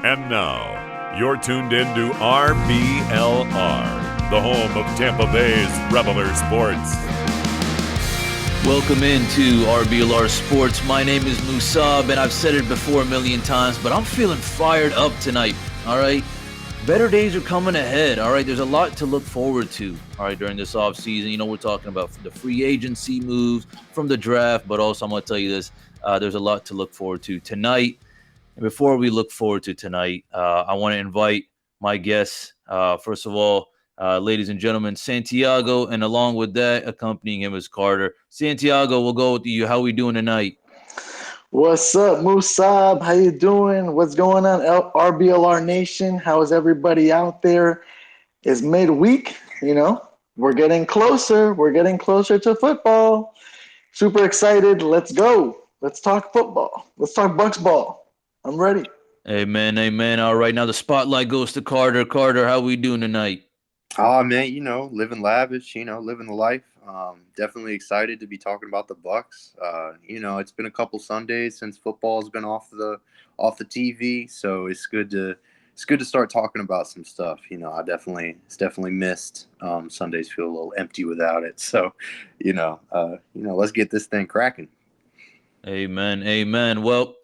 And now, you're tuned in to RBLR, the home of Tampa Bay's RBLR Sports. Welcome into RBLR Sports. My name is Musab, and I've said it before a million times, but I'm feeling fired up tonight, all right? Better days are coming ahead, all right? There's a lot to look forward to, all right, during this offseason. You know, we're talking about the free agency moves from the draft, but also I'm going to tell you this, there's a lot to look forward to tonight. And before we look forward to tonight, I want to invite my guests. First of all, ladies and gentlemen, Santiago, and along with that, accompanying him is Carter. Santiago, we'll go with you. How we doing tonight? What's up, Musab? How you doing? What's going on, RBLR Nation? How is everybody out there? It's midweek, you know. We're getting closer. We're getting closer to football. Super excited. Let's go. Let's talk football. Let's talk Bucs ball. I'm ready. Amen, amen. All right, now the spotlight goes to Carter. Carter, how we doing tonight? Oh, man, you know, living lavish, you know, living the life. Definitely excited to be talking about the Bucs. You know, it's been a couple Sundays since football's been off the TV, so it's good to start talking about some stuff. You know, it's definitely missed. Sundays feel a little empty without it. So, let's get this thing cracking. Amen, amen. Well,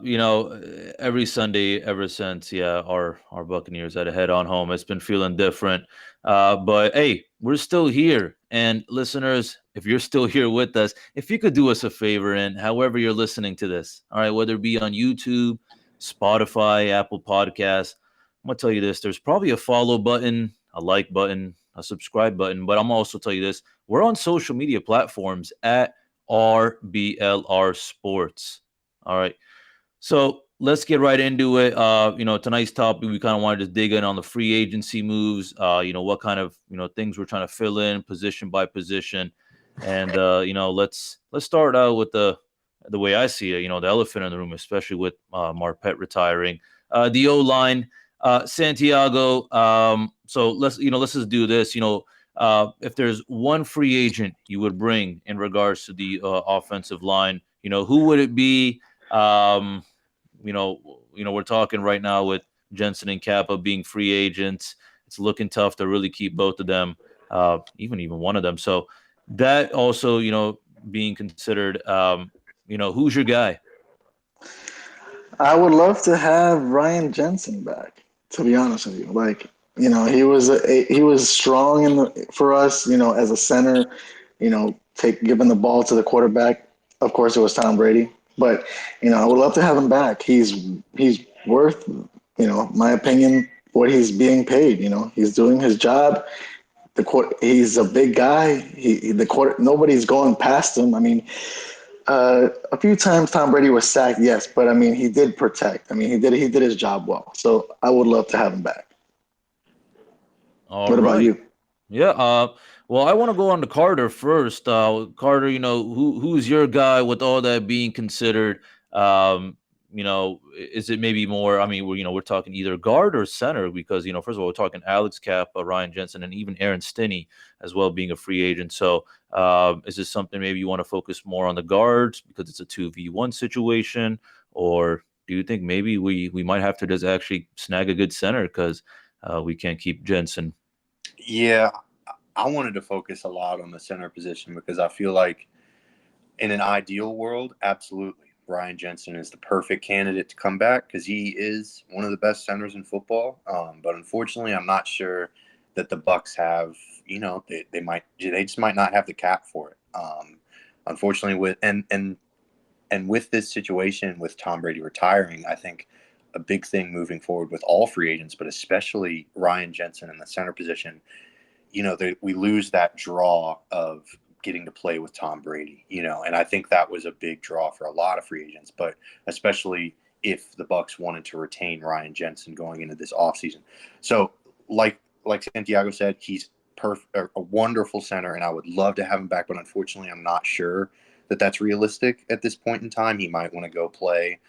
you know, every Sunday ever since, our Buccaneers had a head-on home. It's been feeling different. But hey, we're still here. And listeners, if you're still here with us, if you could do us a favor, and however you're listening to this, all right, whether it be on YouTube, Spotify, Apple Podcasts, I'm gonna tell you this: there's probably a follow button, a like button, a subscribe button. But I'm also tell you this: we're on social media platforms at RBLR Sports. All right. So let's get right into it. You know, tonight's topic, we kind of wanted to dig in on the free agency moves, you know, what kind of, things we're trying to fill in position by position. And, let's start out with the way I see it, the elephant in the room, especially with Marpet retiring. The O-line, Santiago. So let's just do this. If there's one free agent you would bring in regards to the offensive line, who would it be? We're talking right now with Jensen and Kappa being free agents. It's looking tough to really keep both of them, even one of them. So that also, being considered, who's your guy? I would love to have Ryan Jensen back, to be honest with you. Like, he was strong for us, as a center, giving the ball to the quarterback. Of course, it was Tom Brady. But, I would love to have him back. He's worth, my opinion, what he's being paid. He's doing his job. He's a big guy. Nobody's going past him. I mean, a few times Tom Brady was sacked, yes, but I mean, he did protect. I mean, he did his job well. So I would love to have him back. What about you? Yeah. Well, I want to go on to Carter first. Carter, who's your guy with all that being considered? Is it maybe more? I mean, we're talking either guard or center because first of all, we're talking Alex Kappa, Ryan Jensen, and even Aaron Stinney as well being a free agent. So, is this something maybe you want to focus more on the guards because it's a 2v1 situation, or do you think maybe we might have to just actually snag a good center because we can't keep Jensen? Yeah. I wanted to focus a lot on the center position because I feel like in an ideal world, absolutely, Ryan Jensen is the perfect candidate to come back because he is one of the best centers in football. But unfortunately, I'm not sure that the Bucs have, they just might not have the cap for it. Unfortunately, with this situation with Tom Brady retiring, I think a big thing moving forward with all free agents, but especially Ryan Jensen in the center position, we lose that draw of getting to play with Tom Brady, and I think that was a big draw for a lot of free agents, but especially if the Bucs wanted to retain Ryan Jensen going into this offseason. So like Santiago said, he's a wonderful center, and I would love to have him back, but unfortunately, I'm not sure that that's realistic at this point in time. He might want to go play,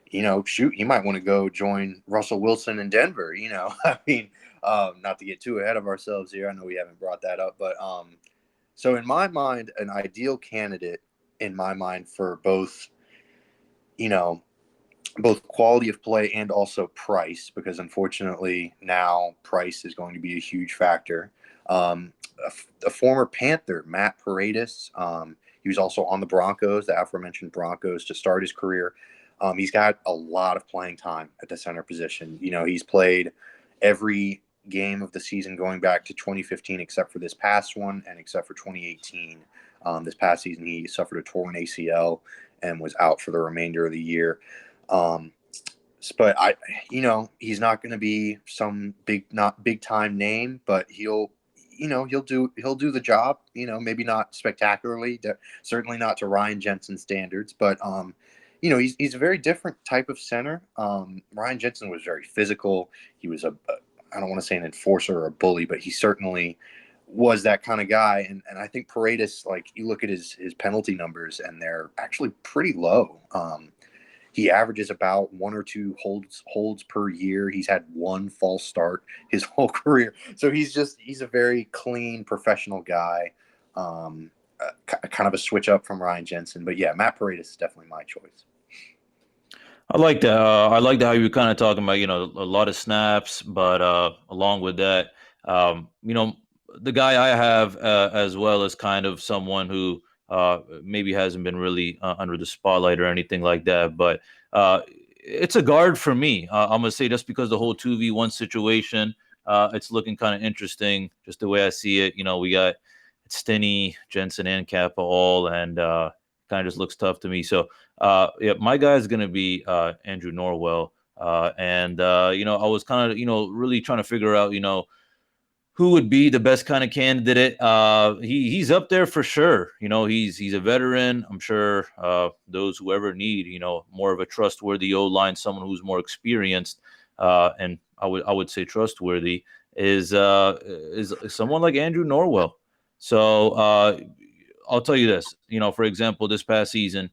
he might want to go join Russell Wilson in Denver, I mean, not to get too ahead of ourselves here. I know we haven't brought that up, but so in my mind, an ideal candidate in my mind for both, both quality of play and also price, because unfortunately now price is going to be a huge factor. A former Panther, Matt Paredes, he was also on the Broncos, the aforementioned Broncos, to start his career. He's got a lot of playing time at the center position. He's played every game of the season going back to 2015 except for this past one and except for 2018. This past season he suffered a torn ACL and was out for the remainder of the year. But he's not going to be some not big time name, but he'll do the job. Maybe not spectacularly, certainly not to Ryan Jensen standards, but he's a very different type of center. Ryan Jensen was very physical. He was I don't want to say an enforcer or a bully, but he certainly was that kind of guy. And I think Paredes, like, you look at his penalty numbers and they're actually pretty low. He averages about 1 or 2 holds per year. He's had 1 false start his whole career. So he's a very clean professional guy. Kind of a switch up from Ryan Jensen. But yeah, Matt Paredes is definitely my choice. I like that. I like how you were kind of talking about, a lot of snaps, but along with that, the guy I have as well is kind of someone who maybe hasn't been really under the spotlight or anything like that, but it's a guard for me. I'm going to say just because the whole 2v1 situation, it's looking kind of interesting, just the way I see it. We got Stinney, Jensen, and Kappa all, and kind of just looks tough to me. So, yeah, my guy is going to be Andrew Norwell. I was kind of, really trying to figure out, who would be the best kind of candidate. He's up there for sure. He's a veteran. I'm sure those who ever need, more of a trustworthy O-line, someone who's more experienced, and I would say trustworthy is someone like Andrew Norwell. So I'll tell you this, for example, this past season,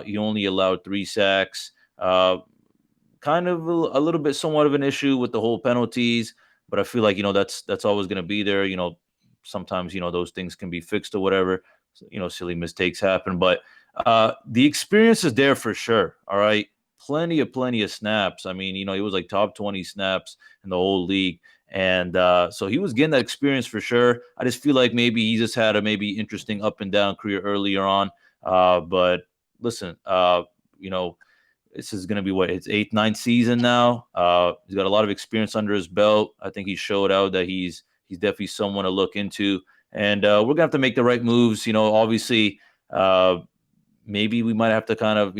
he only allowed 3 sacks, kind of a little bit somewhat of an issue with the whole penalties. But I feel like, that's always going to be there. Sometimes, those things can be fixed or whatever. Silly mistakes happen. But the experience is there for sure. All right. Plenty of snaps. I mean, he was like top 20 snaps in the whole league. And so he was getting that experience for sure. I just feel like maybe he just had a maybe interesting up and down career earlier on. But listen, this is going to be his 8th, 9th season now. He's got a lot of experience under his belt. I think he showed out that he's definitely someone to look into. And we're going to have to make the right moves. Obviously, maybe we might have to kind of,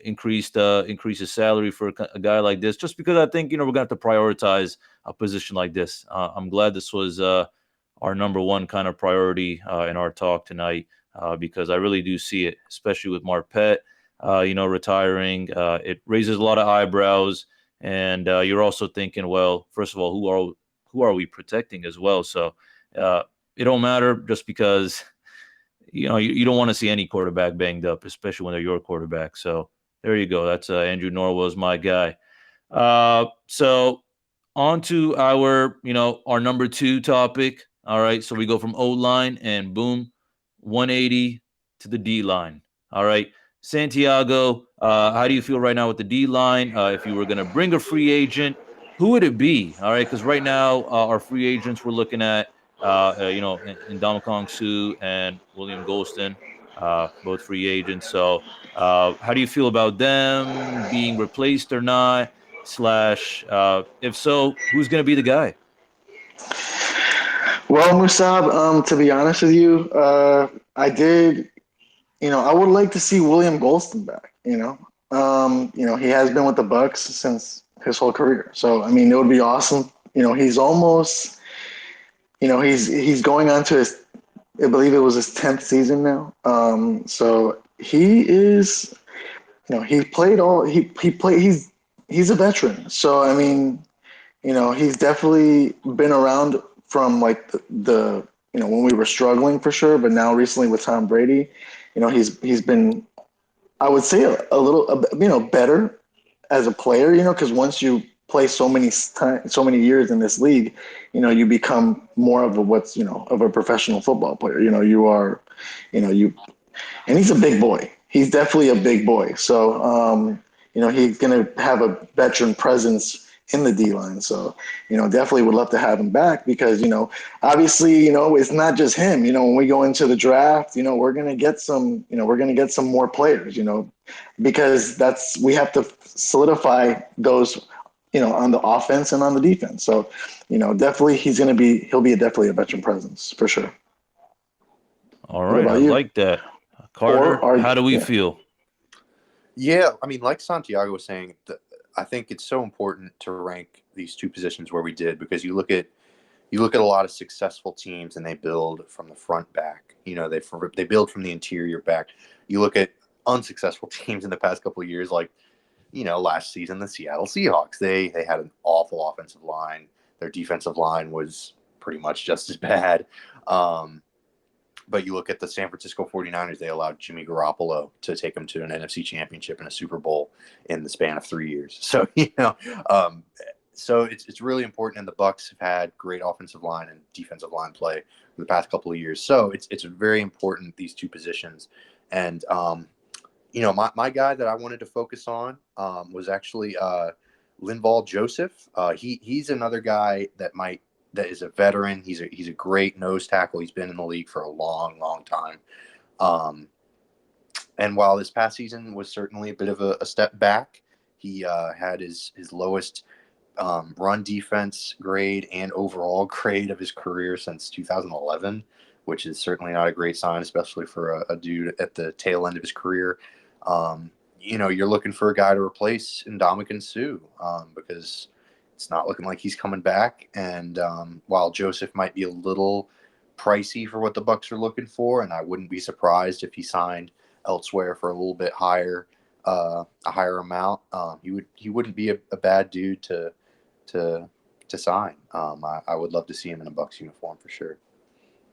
increase his salary for a guy like this, just because I think, we're going to have to prioritize a position like this. I'm glad this was our number one kind of priority in our talk tonight, because I really do see it, especially with Marpet. Retiring, it raises a lot of eyebrows, and you're also thinking, well, first of all, who are we protecting as well? So it don't matter just because you don't want to see any quarterback banged up, especially when they're your quarterback. So there you go. That's Andrew Norwell is my guy. So on to our number 2 topic. All right, so we go from O-line and boom, 180 to the D-line. All right. Santiago, how do you feel right now with the D-line? If you were going to bring a free agent, who would it be? All right, because right now our free agents we're looking at, Ndamukong Suh and William Golston, both free agents. So how do you feel about them being replaced or not? / if so, who's going to be the guy? Well, Musab, to be honest with you, I did. I would like to see William Golston back. He has been with the Bucs since his whole career. So, I mean, it would be awesome. He's almost, he's going on to his, I believe it was his 10th season now. So he is, he played all, he's a veteran. So, I mean, he's definitely been around from like the when we were struggling for sure, but now recently with Tom Brady, he's been, I would say, a little, better as a player, because once you play so many years in this league, you become more of of a professional football player. You are, and he's a big boy. He's definitely a big boy. So, he's going to have a veteran presence in the D line. So, definitely would love to have him back because, obviously, it's not just him. When we go into the draft, we're going to get some, more players, because we have to solidify those, on the offense and on the defense. So, definitely he'll be definitely a veteran presence for sure. All right. I like that. Carter, how do we feel? Yeah. I mean, like Santiago was saying, I think it's so important to rank these two positions where we did, because you look at a lot of successful teams and they build from the front back. They build from the interior back. You look at unsuccessful teams in the past couple of years, like, last season, the Seattle Seahawks, they had an awful offensive line. Their defensive line was pretty much just as bad. But you look at the San Francisco 49ers, they allowed Jimmy Garoppolo to take them to an NFC championship and a Super Bowl in the span of 3 years. So, so it's really important. And the Bucs have had great offensive line and defensive line play in the past couple of years. So it's very important, these two positions. And, my guy that I wanted to focus on was actually Linval Joseph. He's another guy that is a veteran. He's a great nose tackle. He's been in the league for a long, long time. And while this past season was certainly a bit of a step back, he had his lowest run defense grade and overall grade of his career since 2011, which is certainly not a great sign, especially for a dude at the tail end of his career. You're looking for a guy to replace Ndamukong Suh because it's not looking like he's coming back. And while Joseph might be a little pricey for what the Bucs are looking for, and I wouldn't be surprised if he signed elsewhere for a little bit higher, a higher amount, he wouldn't be a bad dude to sign. I would love to see him in a Bucs uniform for sure.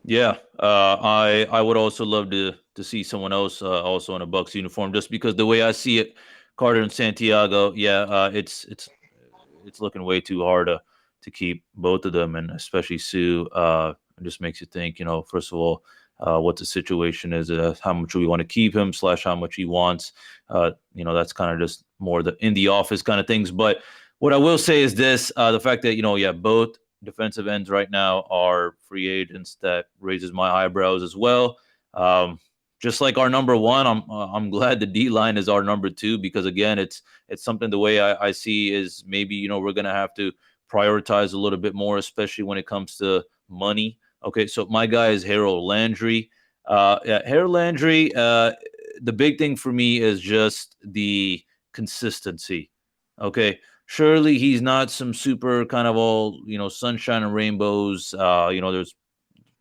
Yeah, I would also love to see someone else also in a Bucs uniform, just because the way I see it, Carter and Santiago, it's looking way too hard to keep both of them, and especially Sue. It just makes you think, first of all, what the situation is, how much we want to keep him / how much he wants. That's kind of just more the in the office kind of things. But what I will say is this: the fact that both defensive ends right now are free agents, that raises my eyebrows as well. Just like our number one, I'm glad the D line is our number two, because again, it's something the way I see is maybe we're gonna have to prioritize a little bit more, especially when it comes to money. Okay, so my guy is Harold Landry. Harold Landry. The big thing for me is just the consistency. Okay. Surely he's not some super kind of all, sunshine and rainbows. There's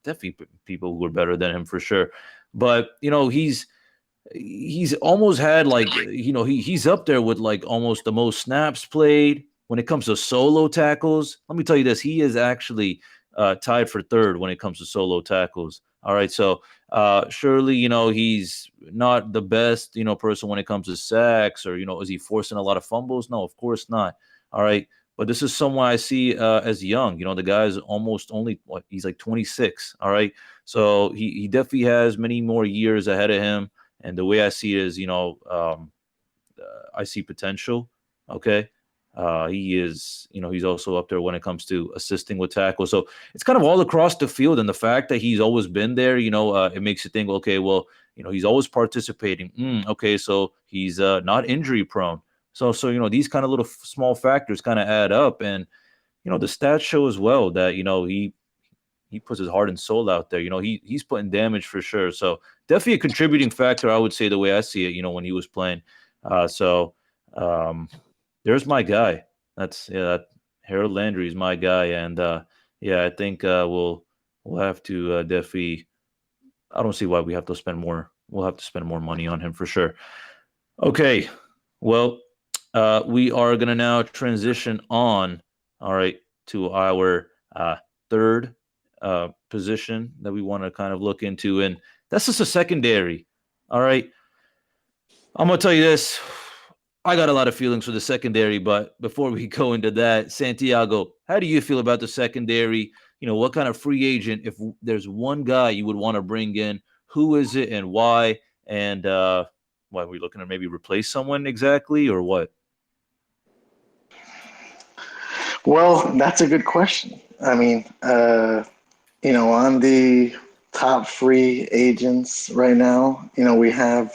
definitely people who are better than him for sure. But, he's almost had he's up there with almost the most snaps played when it comes to solo tackles. Let me tell you this. He is actually tied for third when it comes to solo tackles. All right. So surely, he's not the best, person when it comes to sacks, or, is he forcing a lot of fumbles? No, of course not. All right. But this is someone I see as young. The guy's almost only, he's like 26. All right. So he definitely has many more years ahead of him. And the way I see it is, I see potential. Okay. He is, he's also up there when it comes to assisting with tackles. So it's kind of all across the field. And the fact that he's always been there, it makes you think, okay, well, he's always participating. Okay, so he's not injury prone. So these kind of little small factors kind of add up. And, the stats show as well that, he puts his heart and soul out there. He's putting damage for sure. So definitely a contributing factor, I would say, the way I see it, when he was playing. There's my guy. Harold Landry is my guy, and I think we'll have to definitely. I don't see why we have to spend more. We'll have to spend more money on him for sure. Okay, well, we are gonna now transition on. All right, to our third position that we want to kind of look into, and that's just a secondary. All right, I'm gonna tell you this. I got a lot of feelings for the secondary, but before we go into that, Santiago, how do you feel about the secondary? What kind of free agent, if there's one guy you would want to bring in, who is it and why? And why are we looking to maybe replace someone exactly, or what? Well, that's a good question. I mean, on the top free agents right now, we have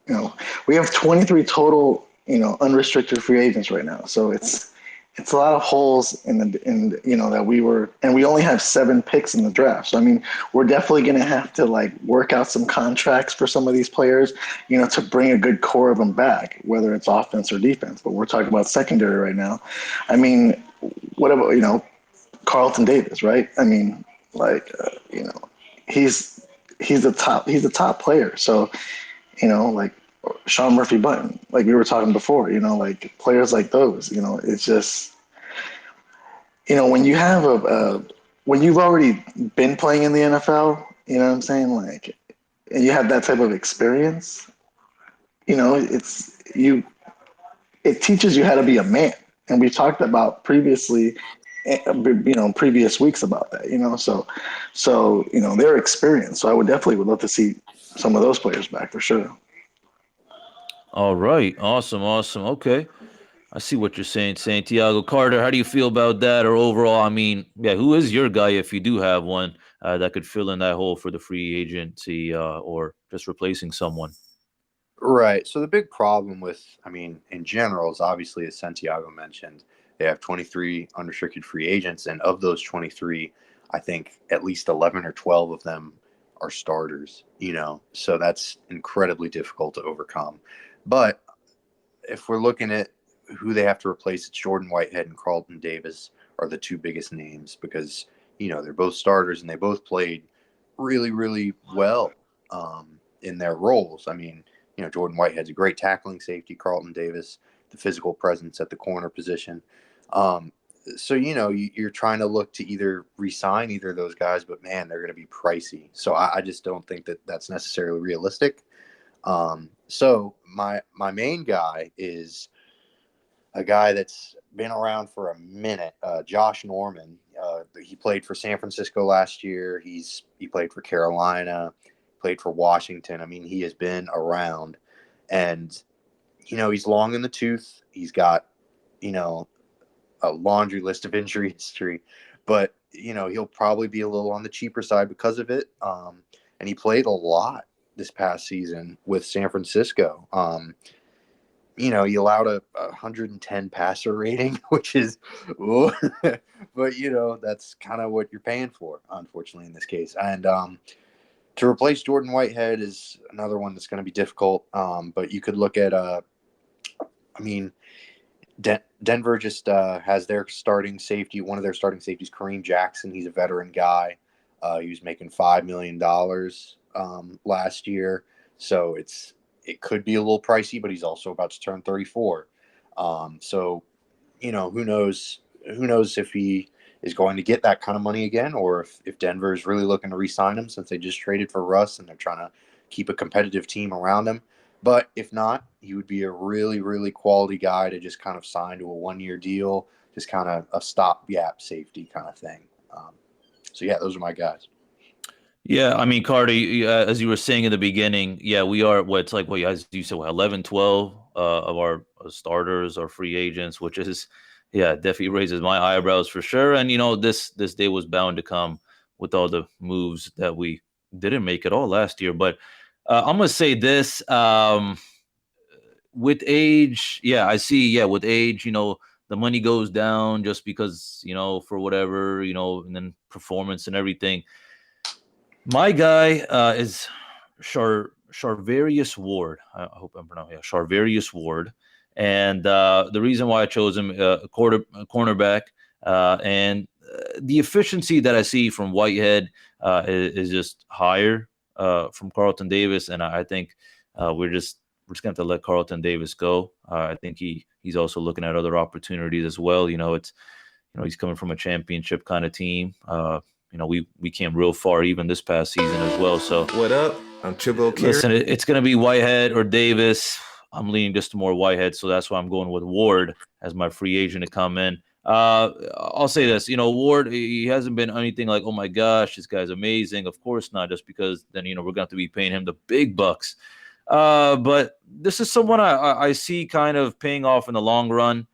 23 total, unrestricted free agents right now. So it's a lot of holes and we only have 7 picks in the draft. So I mean, we're definitely going to have to like work out some contracts for some of these players, to bring a good core of them back, whether it's offense or defense. But we're talking about secondary right now. I mean, what about Carlton Davis, right? I mean, like he's a top player. So like Sean Murphy Button, like we were talking before, like players like those, it's just, when you have when you've already been playing in the NFL, you know what I'm saying? Like, and you have that type of experience, it teaches you how to be a man. And we talked about previously, previous weeks about that, so their experience. So I would love to see some of those players back for sure. All right, awesome. Okay, I see what you're saying, Santiago Carter. How do you feel about that, or overall? I mean, yeah, who is your guy if you do have one that could fill in that hole for the free agency, or just replacing someone? Right. So the big problem in general is obviously, as Santiago mentioned, they have 23 unrestricted free agents, and of those 23, I think at least 11 or 12 of them are starters, so that's incredibly difficult to overcome. But if we're looking at who they have to replace, it's Jordan Whitehead and Carlton Davis are the 2 biggest names because, they're both starters and they both played really, really well in their roles. I mean, Jordan Whitehead's a great tackling safety. Carlton Davis, the physical presence at the corner position. So, you're trying to look to either re-sign either of those guys, but man, they're going to be pricey. So I just don't think that that's necessarily realistic. So my main guy is a guy that's been around for a minute, Josh Norman. He played for San Francisco last year. He played for Carolina, played for Washington. I mean, he has been around, and he's long in the tooth. He's got a laundry list of injury history, but he'll probably be a little on the cheaper side because of it. And he played a lot this past season with San Francisco. He allowed a 110 passer rating, which is, but that's kind of what you're paying for, unfortunately, in this case. And to replace Jordan Whitehead is another one that's going to be difficult. But you could look at, Denver just has their starting safety. One of their starting safeties, Kareem Jackson. He's a veteran guy. He was making $5 million last year. So it could be a little pricey, but he's also about to turn 34. So, who knows if he is going to get that kind of money again, or if Denver is really looking to re-sign him since they just traded for Russ and they're trying to keep a competitive team around him. But if not, he would be a really, really quality guy to just kind of sign to a 1-year deal, just kind of a stopgap safety kind of thing. So, yeah, those are my guys. Yeah, I mean, Cardi, as you were saying in the beginning, yeah, we are as you said, 11, 12 of our starters are free agents, which is, yeah, definitely raises my eyebrows for sure. And, this day was bound to come with all the moves that we didn't make at all last year. But I'm going to say this, with age, yeah, I see, yeah, with age, the money goes down just because, for whatever, and then performance and everything. My guy is Charvarius Ward. I hope I'm pronouncing Charvarius Ward. And the reason why I chose him, cornerback, and the efficiency that I see from Whitehead is just higher from Carlton Davis. And I think we're just going to have to let Carlton Davis go. I think he's also looking at other opportunities as well. He's coming from a championship kind of team. We came real far even this past season as well. So what up? I'm Triple K. Listen, it's going to be Whitehead or Davis. I'm leaning just to more Whitehead, so that's why I'm going with Ward as my free agent to come in. I'll say this, Ward, he hasn't been anything like, oh my gosh, this guy's amazing. Of course not, just because then, we're going to have to be paying him the big bucks But this is someone I see kind of paying off in the long run.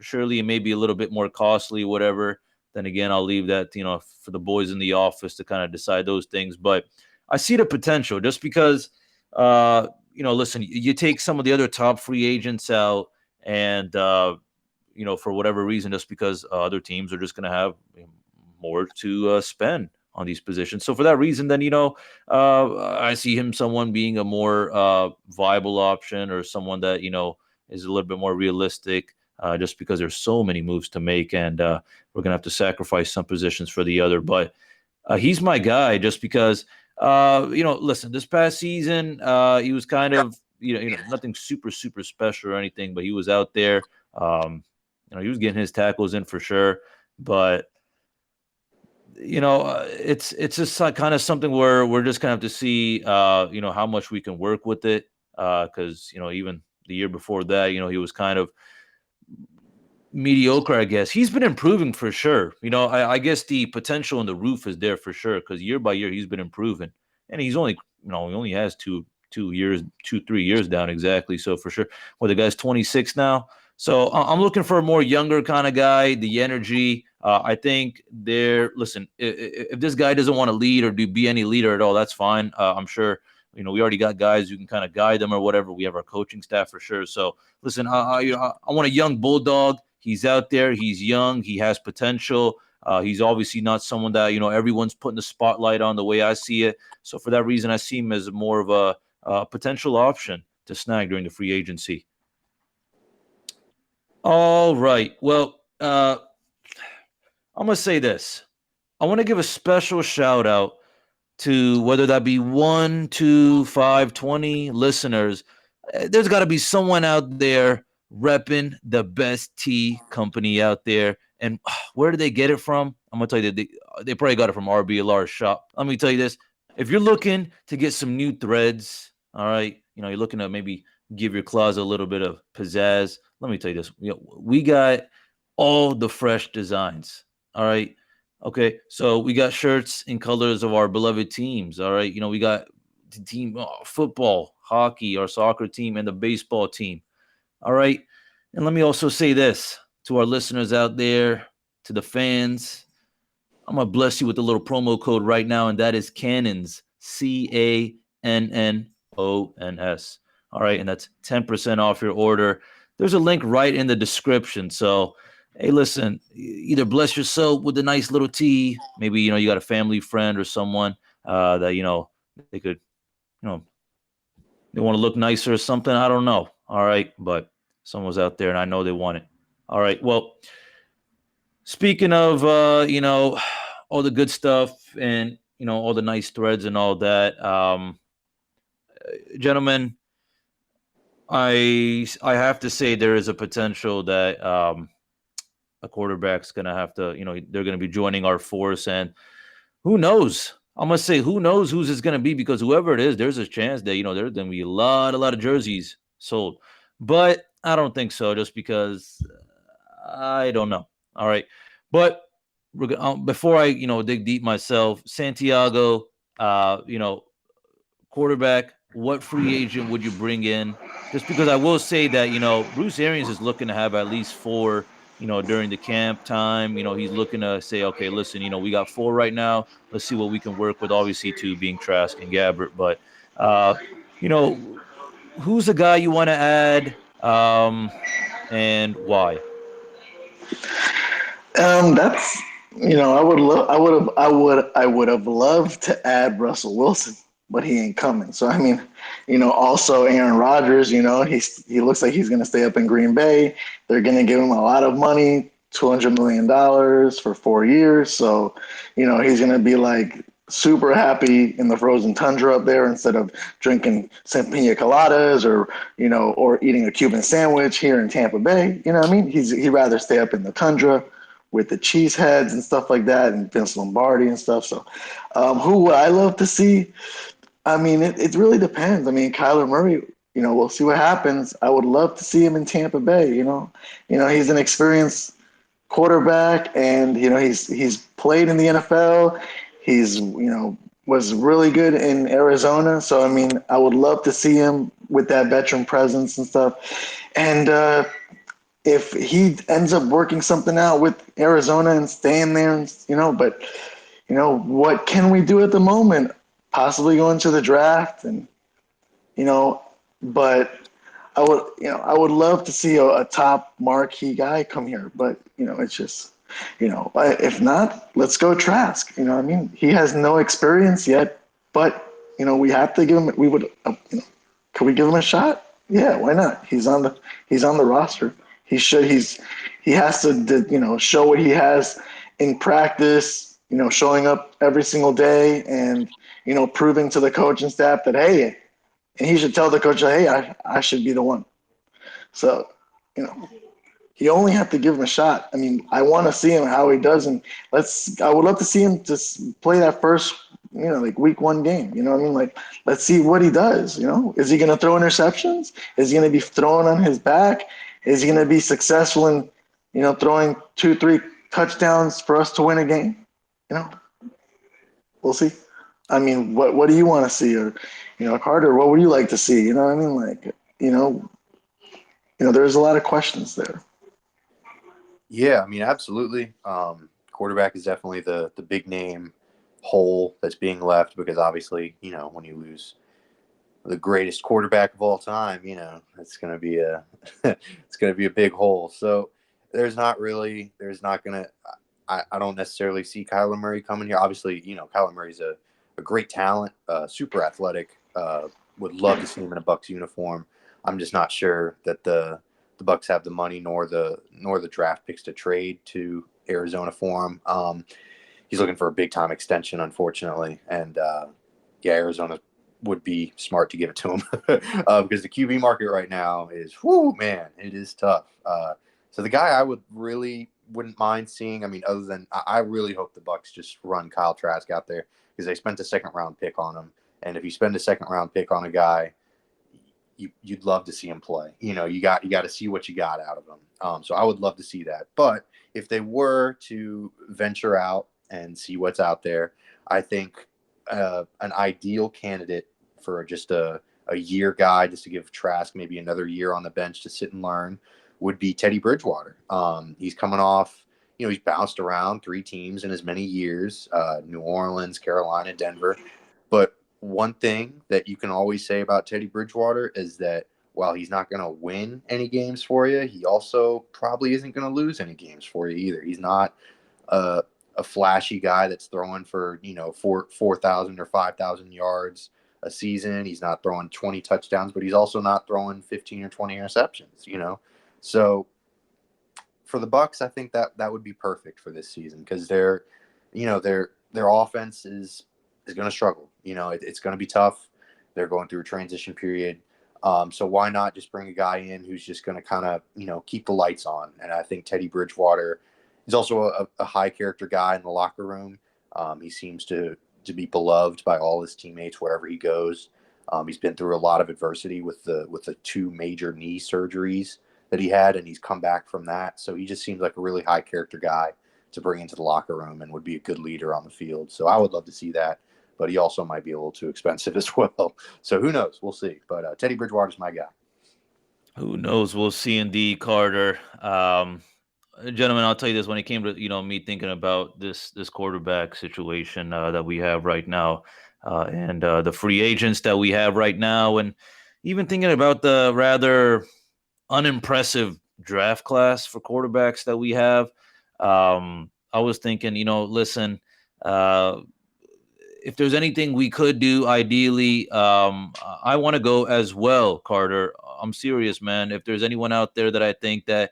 Surely it may be a little bit more costly, whatever. Then again, I'll leave that, for the boys in the office to kind of decide those things. But I see the potential just because, listen, you take some of the other top free agents out and, for whatever reason, just because other teams are just going to have more to spend on these positions. So for that reason, then, I see him someone being a more viable option or someone that, is a little bit more realistic just because there's so many moves to make and we're going to have to sacrifice some positions for the other. But he's my guy just because, listen, this past season, he was kind of, nothing super, super special or anything, but he was out there. He was getting his tackles in for sure. But it's just kind of something where we're just kind of to see, how much we can work with it. Because, even the year before that, he was kind of mediocre, I guess. He's been improving for sure. I guess the potential and the roof is there for sure because year by year he's been improving. And he's only, he only has 3 years down exactly. So for sure, the guy's 26 now. So I'm looking for a more younger kind of guy, the energy. I think listen, if this guy doesn't want to lead or be any leader at all, that's fine. I'm sure, we already got guys who can kind of guide them or whatever. We have our coaching staff for sure. So listen, I want a young bulldog. He's out there. He's young. He has potential. He's obviously not someone that, everyone's putting the spotlight on the way I see it. So for that reason, I see him as more of a potential option to snag during the free agency. All right. Well, I'm going to say this. I want to give a special shout out to whether that be 1, 2, 5, 20 listeners. There's got to be someone out there repping the best tea company out there. And where do they get it from? I'm going to tell you, they probably got it from RBLR shop. Let me tell you this. If you're looking to get some new threads, all right, you're looking to maybe give your closet a little bit of pizzazz. Let me tell you this. We got all the fresh designs. All right. Okay. So we got shirts in colors of our beloved teams. All right. We got the team, football, hockey, our soccer team, and the baseball team. All right. And let me also say this to our listeners out there, to the fans. I'm going to bless you with a little promo code right now, and that is Cannons, CANNONS. All right. And that's 10% off your order. There's a link right in the description. So, hey, listen, either bless yourself with a nice little tea. Maybe, you got a family friend or someone that, they could, they want to look nicer or something. I don't know. All right. But someone's out there and I know they want it. All right. Well, speaking of, all the good stuff and, all the nice threads and all that, gentlemen, I have to say there is a potential that a quarterback's going to have to, they're going to be joining our force. And who knows? I'm going to say who knows who's it's going to be because whoever it is, there's a chance that, there's going to be a lot of jerseys sold. But I don't think so just because I don't know. All right. But before I, dig deep myself, Santiago, quarterback, what free agent would you bring in? Just because I will say that, Bruce Arians is looking to have at least 4, during the camp time. He's looking to say, okay, listen, we got 4 right now. Let's see what we can work with. Obviously, 2 being Trask and Gabbert. But, who's the guy you want to add and why? That's, I would have loved to add Russell Wilson, but he ain't coming. So, also Aaron Rodgers, he looks like he's going to stay up in Green Bay. They're going to give him a lot of money, $200 million for 4 years. So, he's going to be like super happy in the frozen tundra up there instead of drinking some pina coladas or eating a Cuban sandwich here in Tampa Bay. You know what I mean? He'd rather stay up in the tundra with the cheeseheads and stuff like that and Vince Lombardi and stuff. So who would I love to see? It really depends. Kyler Murray, we'll see what happens. I would love to see him in Tampa Bay, he's an experienced quarterback and, he's played in the NFL. He's, was really good in Arizona. So, I mean, I would love to see him with that veteran presence and stuff. And if he ends up working something out with Arizona and staying there, but, what can we do at the moment? Possibly going to the draft and, but I would love to see a top marquee guy come here, but it's just, if not, let's go Trask. You know what I mean? He has no experience yet, but we have to give him. We would, could we give him a shot? Yeah, why not? He's on the roster. He has to show what he has in practice. Showing up every single day and proving to the coaching staff that hey. And he should tell the coach, hey, I should be the one. So, you only have to give him a shot. I mean, I want to see him how he does. And I would love to see him just play that first, like week 1 game. You know what I mean? Like, let's see what he does. Is he going to throw interceptions? Is he going to be throwing on his back? Is he going to be successful in, throwing 2-3 touchdowns for us to win a game? We'll see. I mean, what do you want to see? Or, Carter, what would you like to see? You know what I mean? Like, there's a lot of questions there. Yeah, I mean, absolutely. Quarterback is definitely the big name hole that's being left because obviously, when you lose the greatest quarterback of all time, it's going to be it's going to be a big hole. So I don't necessarily see Kyler Murray coming here. Obviously, Kyler Murray's a great talent, super athletic. Would love to see him in a Bucs uniform. I'm just not sure that the Bucs have the money nor the draft picks to trade to Arizona for him. He's looking for a big time extension, unfortunately, and Arizona would be smart to give it to him because the QB market right now is, it is tough. So the guy I wouldn't mind seeing. I mean, other than I really hope the Bucs just run Kyle Trask out there because they spent a 2nd round pick on him, and if you spend a 2nd round pick on a guy, you'd love to see him play. You got to see what you got out of him. So I would love to see that. But if they were to venture out and see what's out there, I think an ideal candidate for just a year guy, just to give Trask maybe another year on the bench to sit and learn, would be Teddy Bridgewater. He's coming off, he's bounced around 3 teams in as many years, New Orleans, Carolina, Denver. But one thing that you can always say about Teddy Bridgewater is that while he's not going to win any games for you, he also probably isn't going to lose any games for you either. He's not a flashy guy that's throwing for 4,000 or 5,000 yards a season. He's not throwing 20 touchdowns, but he's also not throwing 15 or 20 interceptions. So for the Bucs, I think that would be perfect for this season because their offense is going to struggle. It's going to be tough. They're going through a transition period. So why not just bring a guy in who's just going to kind of, keep the lights on? And I think Teddy Bridgewater is also a high character guy in the locker room. He seems to be beloved by all his teammates wherever he goes. He's been through a lot of adversity with the 2 major knee surgeries that he had, and he's come back from that. So he just seems like a really high character guy to bring into the locker room and would be a good leader on the field. So I would love to see that. But he also might be a little too expensive as well. So who knows? We'll see. But Teddy Bridgewater's my guy. Who knows? We'll see indeed, Carter. Gentlemen, I'll tell you this: when it came to me thinking about this quarterback situation that we have right now, and the free agents that we have right now, and even thinking about the rather unimpressive draft class for quarterbacks that we have, I was thinking, listen. If there's anything we could do, ideally, I want to go as well, Carter. I'm serious, man. If there's anyone out there that I think that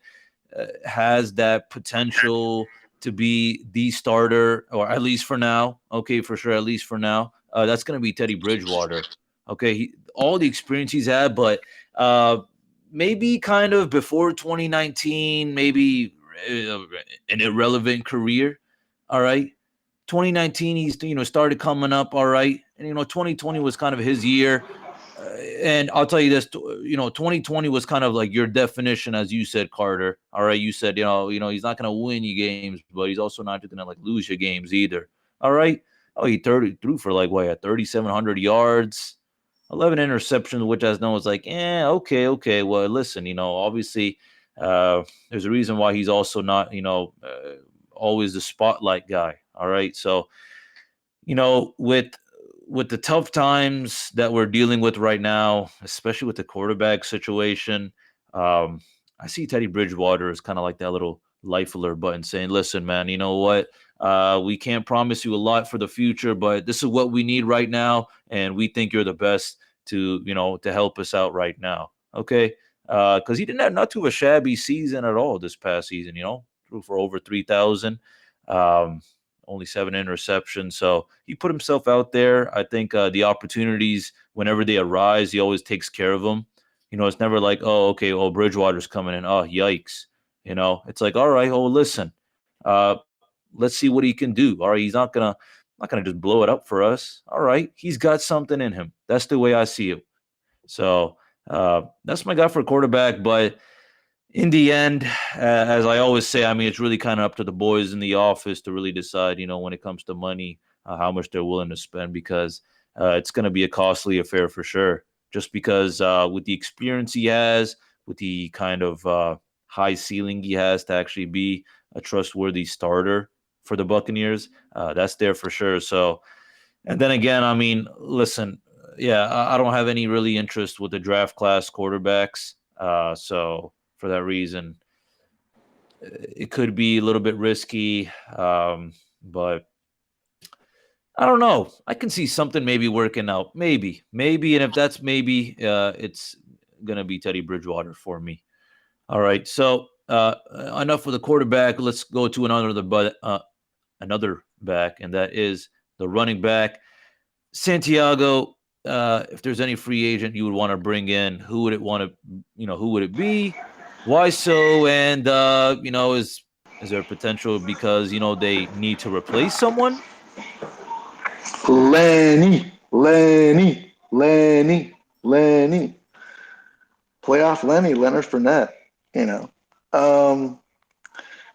has that potential to be the starter, or at least for now, okay, for sure, at least for now, that's going to be Teddy Bridgewater. Okay, all the experience he's had, but maybe kind of before 2019, maybe an irrelevant career. All right. 2019, he's started coming up all right, and 2020 was kind of his year. And I'll tell you this, 2020 was kind of like your definition, as you said, Carter. All right, you said he's not going to win you games, but he's also not going to lose you games either. All right, Oh, he threw for like what, 3,700 yards, 11 interceptions, which as no was like, okay. Well, listen, obviously, there's a reason why he's also not, always the spotlight guy. All right, so with the tough times that we're dealing with right now, especially with the quarterback situation, I see Teddy Bridgewater as kind of like that little life alert button saying, listen, man, you know what? We can't promise you a lot for the future, but this is what we need right now. And we think you're the best to help us out right now. Okay. Because he didn't have not too a shabby season at all this past season, threw for over 3,000. Only 7 interceptions. So he put himself out there. I think the opportunities, whenever they arise, he always takes care of them. It's never like, oh, okay, well, Bridgewater's coming in. Oh, yikes. It's like, all right, oh, listen, let's see what he can do. All right, he's not gonna just blow it up for us. All right, he's got something in him. That's the way I see it. So that's my guy for quarterback. But in the end, as I always say, I mean, it's really kind of up to the boys in the office to really decide, when it comes to money, how much they're willing to spend, because it's going to be a costly affair for sure. Just because with the experience he has, with the kind of high ceiling he has to actually be a trustworthy starter for the Buccaneers, that's there for sure. So, and then again, I mean, listen, yeah, I don't have any really interest with the draft class quarterbacks. So for that reason, it could be a little bit risky, but I don't know. I can see something maybe working out. Maybe. And if that's maybe, it's going to be Teddy Bridgewater for me. All right. So enough with the quarterback. Let's go to another back, and that is the running back. Santiago, if there's any free agent you would want to bring in, who would it be? Why so? And is there potential because they need to replace someone? Lenny. Playoff Lenny, Leonard Fournette, you know.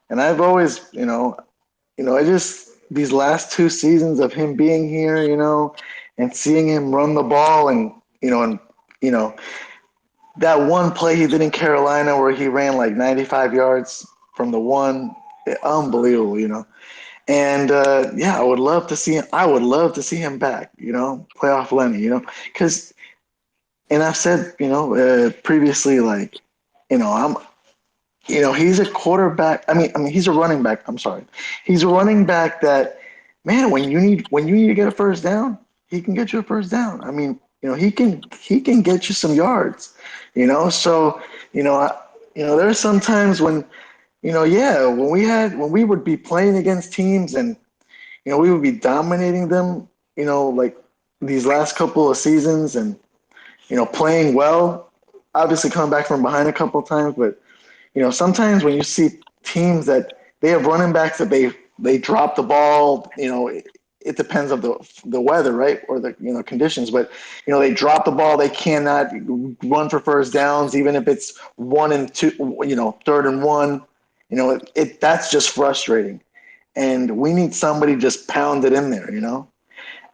And I've always, I just these last 2 seasons of him being here, and seeing him run the ball and that one play he did in Carolina where he ran like 95 yards from the one, unbelievable. And I would love to see him. I would love to see him back, playoff Lenny, because, and I've said, previously, like, I'm, he's a quarterback. I mean, he's a running back. I'm sorry, he's a running back that, man, when you need to get a first down, he can get you a first down. I mean, he can get you some yards, So, there's some times when, when we would be playing against teams and, we would be dominating them, like these last couple of seasons and, playing well, obviously coming back from behind a couple of times. But, sometimes when you see teams that they have running backs that they drop the ball, it depends on the weather, right? Or the, conditions, but, they drop the ball. They cannot run for first downs, even if it's 1 and 2, 3rd and 1, that's just frustrating. And we need somebody just pound it in there,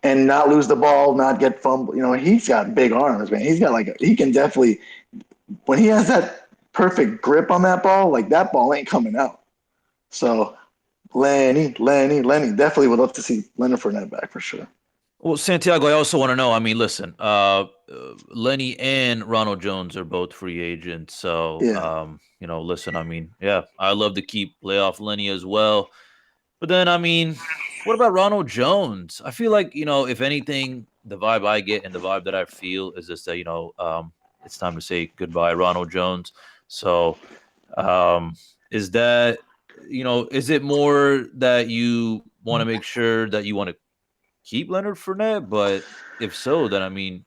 and not lose the ball, not get fumbled. He's got big arms, man. He's got he can definitely, when he has that perfect grip on that ball, like that ball ain't coming out. So Lenny, definitely would love to see Leonard Fournette back for sure. Well, Santiago, I also want to know, I mean, listen, Lenny and Ronald Jones are both free agents. So, yeah. Listen, I mean, yeah, I love to keep playoff Lenny as well. But then, I mean, what about Ronald Jones? I feel like, if anything, the vibe I get and the vibe that I feel is just that, it's time to say goodbye, Ronald Jones. So is that, is it more that you want to make sure that you want to keep Leonard Fournette? But if so, then, I mean,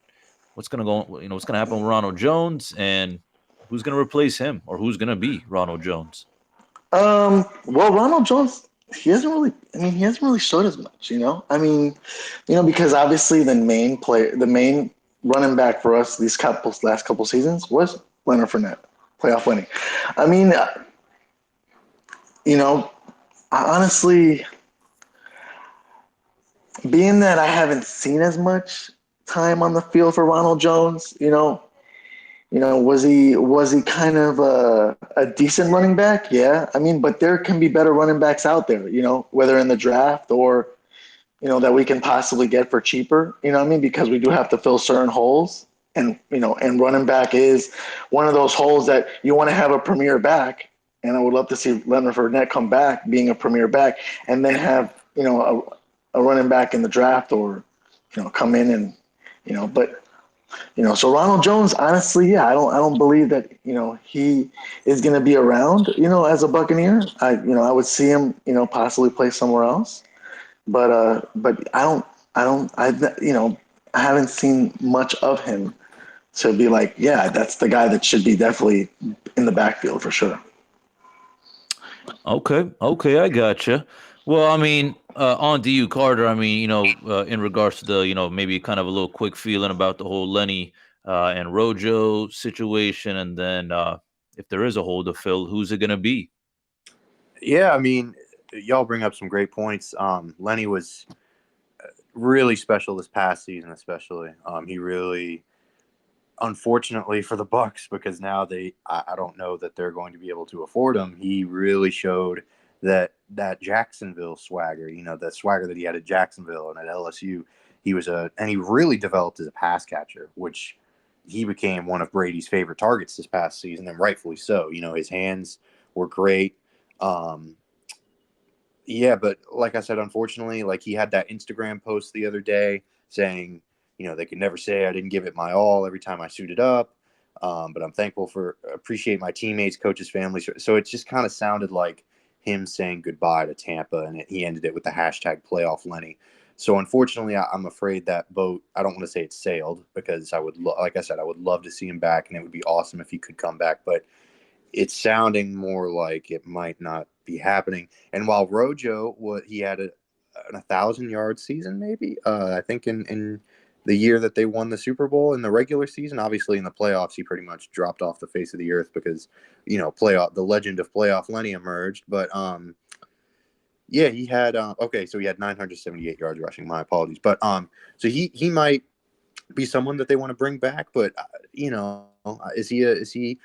what's going to go, what's going to happen with Ronald Jones, and who's going to replace him, or who's going to be Ronald Jones? Well, Ronald Jones, he hasn't really showed as much, I mean, because obviously the main running back for us these last couple seasons was Leonard Fournette, playoff Lenny. I mean, I honestly, being that I haven't seen as much time on the field for Ronald Jones, was he kind of a decent running back? Yeah, I mean, but there can be better running backs out there, whether in the draft or that we can possibly get for cheaper. You know what I mean? Because we do have to fill certain holes, and running back is one of those holes that you want to have a premier back. And I would love to see Leonard Fournette come back, being a premier back, and then have a running back in the draft, or come in and but. So Ronald Jones, honestly, yeah, I don't believe that, he is going to be around, as a Buccaneer. I would see him, possibly play somewhere else, but I haven't seen much of him to be like, yeah, that's the guy that should be definitely in the backfield for sure. Okay, I gotcha. Well, I mean, on to you, Carter. I mean, in regards to the, maybe kind of a little quick feeling about the whole Lenny and Rojo situation, and then if there is a hole to fill, who's it going to be? Yeah, I mean, y'all bring up some great points. Lenny was really special this past season, especially. He really, unfortunately for the Bucs, because now I don't know that they're going to be able to afford him. He really showed that Jacksonville swagger, the swagger that he had at Jacksonville and at LSU. And he really developed as a pass catcher, which he became one of Brady's favorite targets this past season, and rightfully so. His hands were great. Yeah, but like I said, unfortunately, like he had that Instagram post the other day saying, they could never say I didn't give it my all every time I suited up. But I'm thankful appreciate my teammates, coaches, families. So it just kind of sounded like him saying goodbye to Tampa, and he ended it with the hashtag playoff Lenny. So unfortunately, I'm afraid that boat, I don't want to say it's sailed, because like I said, I would love to see him back, and it would be awesome if he could come back. But it's sounding more like it might not be happening. And while Rojo, he had an 1,000-yard season, maybe, I think in the year that they won the Super Bowl in the regular season. Obviously, in the playoffs, he pretty much dropped off the face of the earth because, the legend of playoff Lenny emerged. But yeah, he had so he had 978 yards rushing. My apologies, but so he might be someone that they want to bring back. But is he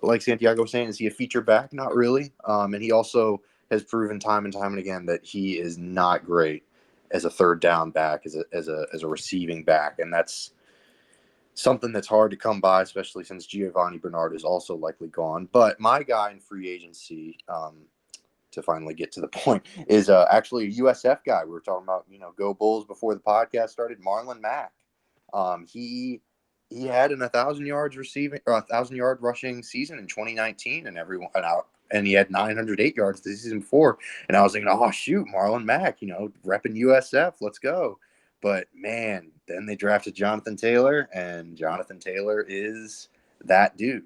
like Santiago was saying, is he a feature back? Not really. And he also has proven time and time again that he is not great as a third down back, as a receiving back. And that's something that's hard to come by, especially since Giovanni Bernard is also likely gone. But my guy in free agency, to finally get to the point, is actually a USF guy. We were talking about, go Bulls before the podcast started. Marlon Mack. He had an 1,000 yards receiving or 1,000-yard rushing season in 2019, and he had 908 yards the season before. And I was thinking, oh shoot, Marlon Mack, repping USF, let's go. But man, then they drafted Jonathan Taylor, and Jonathan Taylor is that dude,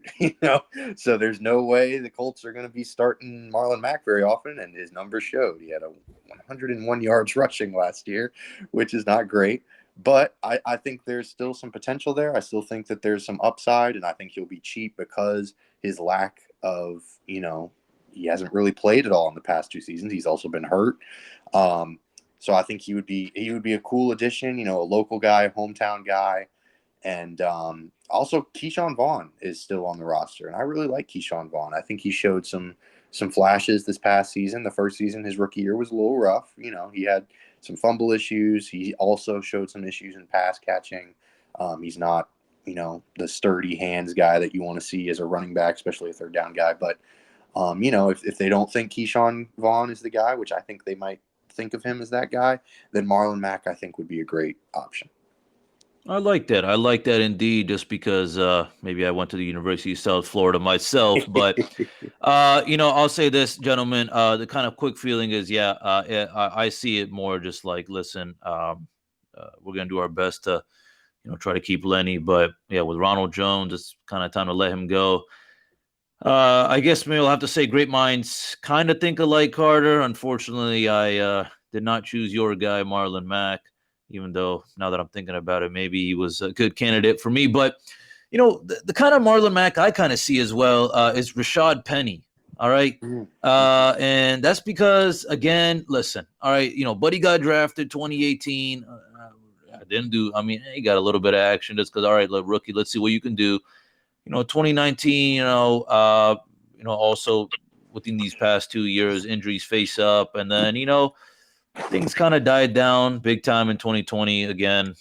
So there's no way the Colts are going to be starting Marlon Mack very often, and his numbers showed. He had 101 yards rushing last year, which is not great. But I think there's still some potential there. I still think that there's some upside, and I think he'll be cheap because his lack of, he hasn't really played at all in the past 2 seasons. He's also been hurt. So I think he would be a cool addition, a local guy, hometown guy. And also Keyshawn Vaughan is still on the roster, and I really like Keyshawn Vaughan. I think he showed some flashes this past season. The first season, his rookie year, was a little rough. He had some fumble issues. He also showed some issues in pass catching. He's not, the sturdy hands guy that you want to see as a running back, especially a third down guy. But, if they don't think Keyshawn Vaughan is the guy, which I think they might think of him as that guy, then Marlon Mack, I think, would be a great option. I like that. I like that indeed, just because maybe I went to the University of South Florida myself. But, I'll say this, gentlemen, the kind of quick feeling is, I see it more just like, listen, we're going to do our best to, try to keep Lenny. But, yeah, with Ronald Jones, it's kind of time to let him go. I guess maybe I'll have to say great minds kind of think alike, Carter. Unfortunately, I did not choose your guy, Marlon Mack. Even though now that I'm thinking about it, maybe he was a good candidate for me. But, the kind of Marlon Mack I kind of see as well is Rashad Penny. All right. And that's because, again, listen, all right, Buddy got drafted 2018. I didn't do, he got a little bit of action just because, all right, rookie, let's see what you can do. 2019, also within these past 2 years, injuries face up. And then, things kind of died down big time in 2020 again.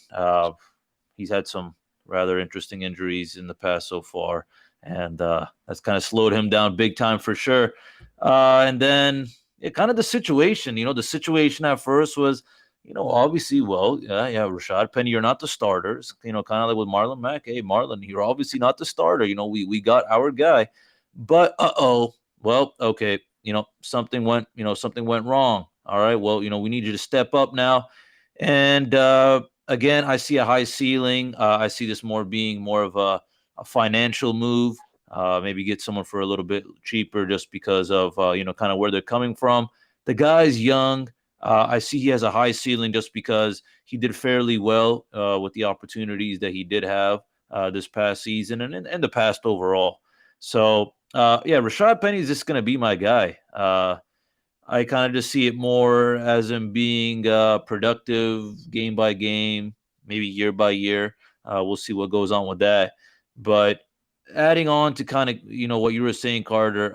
He's had some rather interesting injuries in the past so far. And that's kind of slowed him down big time for sure. And then kind of the situation, the situation at first was, obviously, Rashad Penny, you're not the starters, kind of like with Marlon Mack. Hey, Marlon, you're obviously not the starter. We got our guy. But, well, okay, something went wrong. All right, well, we need you to step up now. And again, I see a high ceiling. I see this being more of a financial move. Maybe get someone for a little bit cheaper just because of, kind of where they're coming from. The guy's young. I see he has a high ceiling just because he did fairly well with the opportunities that he did have this past season and the past overall. So, Rashad Penny is just going to be my guy. I kind of just see it more as him being productive game by game, maybe year by year. We'll see what goes on with that. But adding on to kind of, what you were saying, Carter,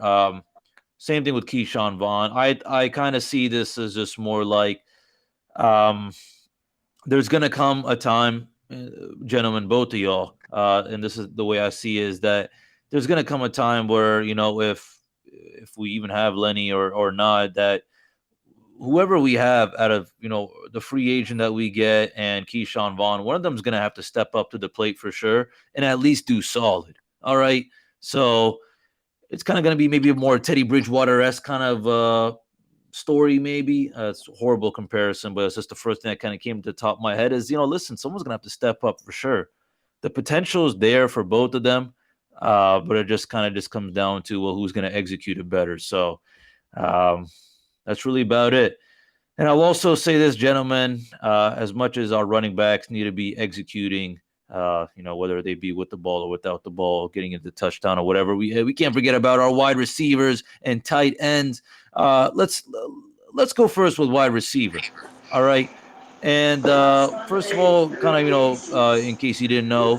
same thing with Keyshawn Vaughan. I kind of see this as just more like there's going to come a time, gentlemen, both of y'all, and this is the way I see it, is that there's going to come a time where, if we even have Lenny or not, that whoever we have out of, the free agent that we get and Keyshawn Vaughan, one of them is going to have to step up to the plate for sure and at least do solid. All right. So it's kind of going to be maybe a more Teddy Bridgewater-esque kind of story, maybe. It's a horrible comparison, but it's just the first thing that kind of came to the top of my head is, listen, someone's going to have to step up for sure. The potential is there for both of them, but it just kind of comes down to, well, who's going to execute it better. So that's really about it. And I'll also say this, gentlemen, as much as our running backs need to be executing, whether they be with the ball or without the ball, getting into the touchdown or whatever, we can't forget about our wide receivers and tight ends. Let's go first with wide receiver. All right. And first of all, kind of, in case you didn't know,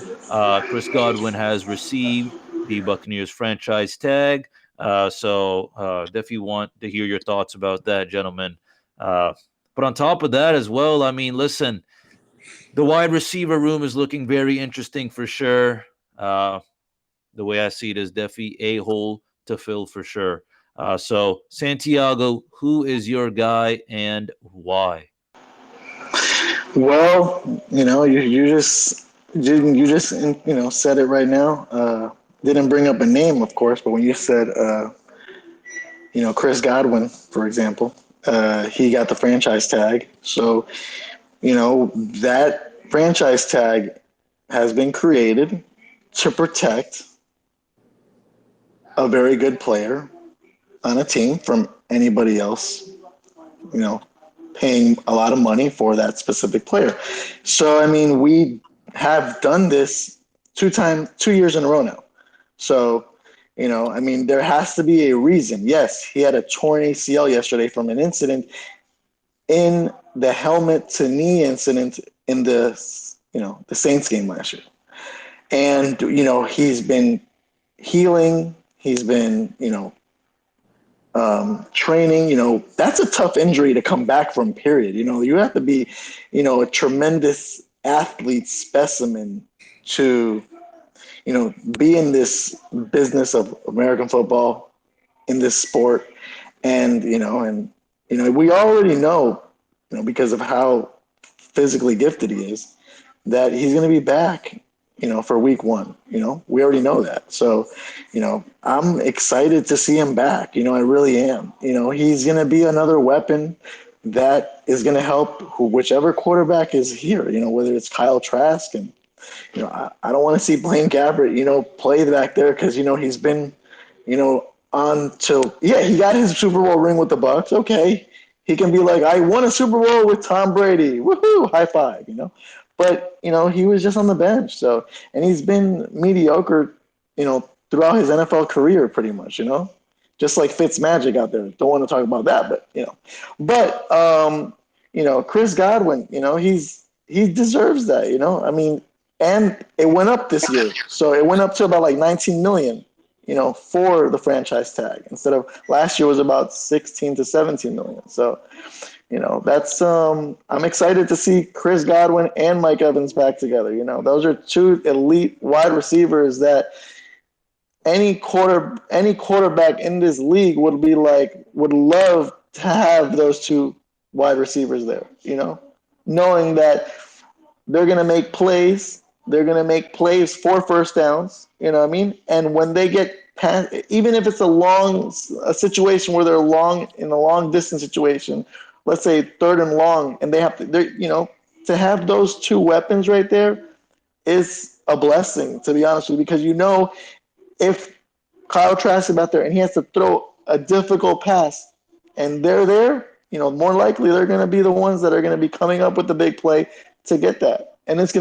Chris Godwin has received the Buccaneers franchise tag. So definitely want to hear your thoughts about that, gentlemen. But on top of that as well, listen, the wide receiver room is looking very interesting for sure. The way I see it is definitely a hole to fill for sure. So Santiago, who is your guy and why? Well, you just said it right now. Didn't bring up a name, of course, but when you said Chris Godwin, for example, he got the franchise tag. So, that franchise tag has been created to protect a very good player on a team from anybody else, paying a lot of money for that specific player. So, we have done this 2 years in a row now. So, there has to be a reason. Yes, he had a torn ACL yesterday from an incident in the helmet to knee incident in the Saints game last year. And, he's been healing. He's been, training. That's a tough injury to come back from, period. You have to be, a tremendous athlete specimen to, be in this business of American football, in this sport. And, we already know, because of how physically gifted he is, that he's going to be back, for week 1. We already know that. So, I'm excited to see him back. I really am. He's going to be another weapon that is going to help whichever quarterback is here, whether it's Kyle Trask. And, I don't want to see Blaine Gabbert, play back there because, he's been, on till, he got his Super Bowl ring with the Bucs. Okay. He can be like, I won a Super Bowl with Tom Brady. Woohoo, high five, But, he was just on the bench. So, and he's been mediocre, throughout his NFL career pretty much, just like Fitzmagic out there. Don't want to talk about that, but Chris Godwin, he deserves that, I mean, and it went up this year, so it went up to about like 19 million, for the franchise tag instead of last year was about 16 to 17 million. So, that's I'm excited to see Chris Godwin and Mike Evans back together. Those are two elite wide receivers that any quarterback in this league would love to have those two wide receivers there, knowing that they're going to make plays. They're going to make plays for first downs, you know what I mean? And when they get past, even if it's a situation where they're in a long distance situation, let's say 3rd and long, and they have to have those two weapons right there is a blessing, to be honest with you, because if Kyle Trask is out there and he has to throw a difficult pass and they're there, more likely they're going to be the ones that are going to be coming up with the big play to get that. And if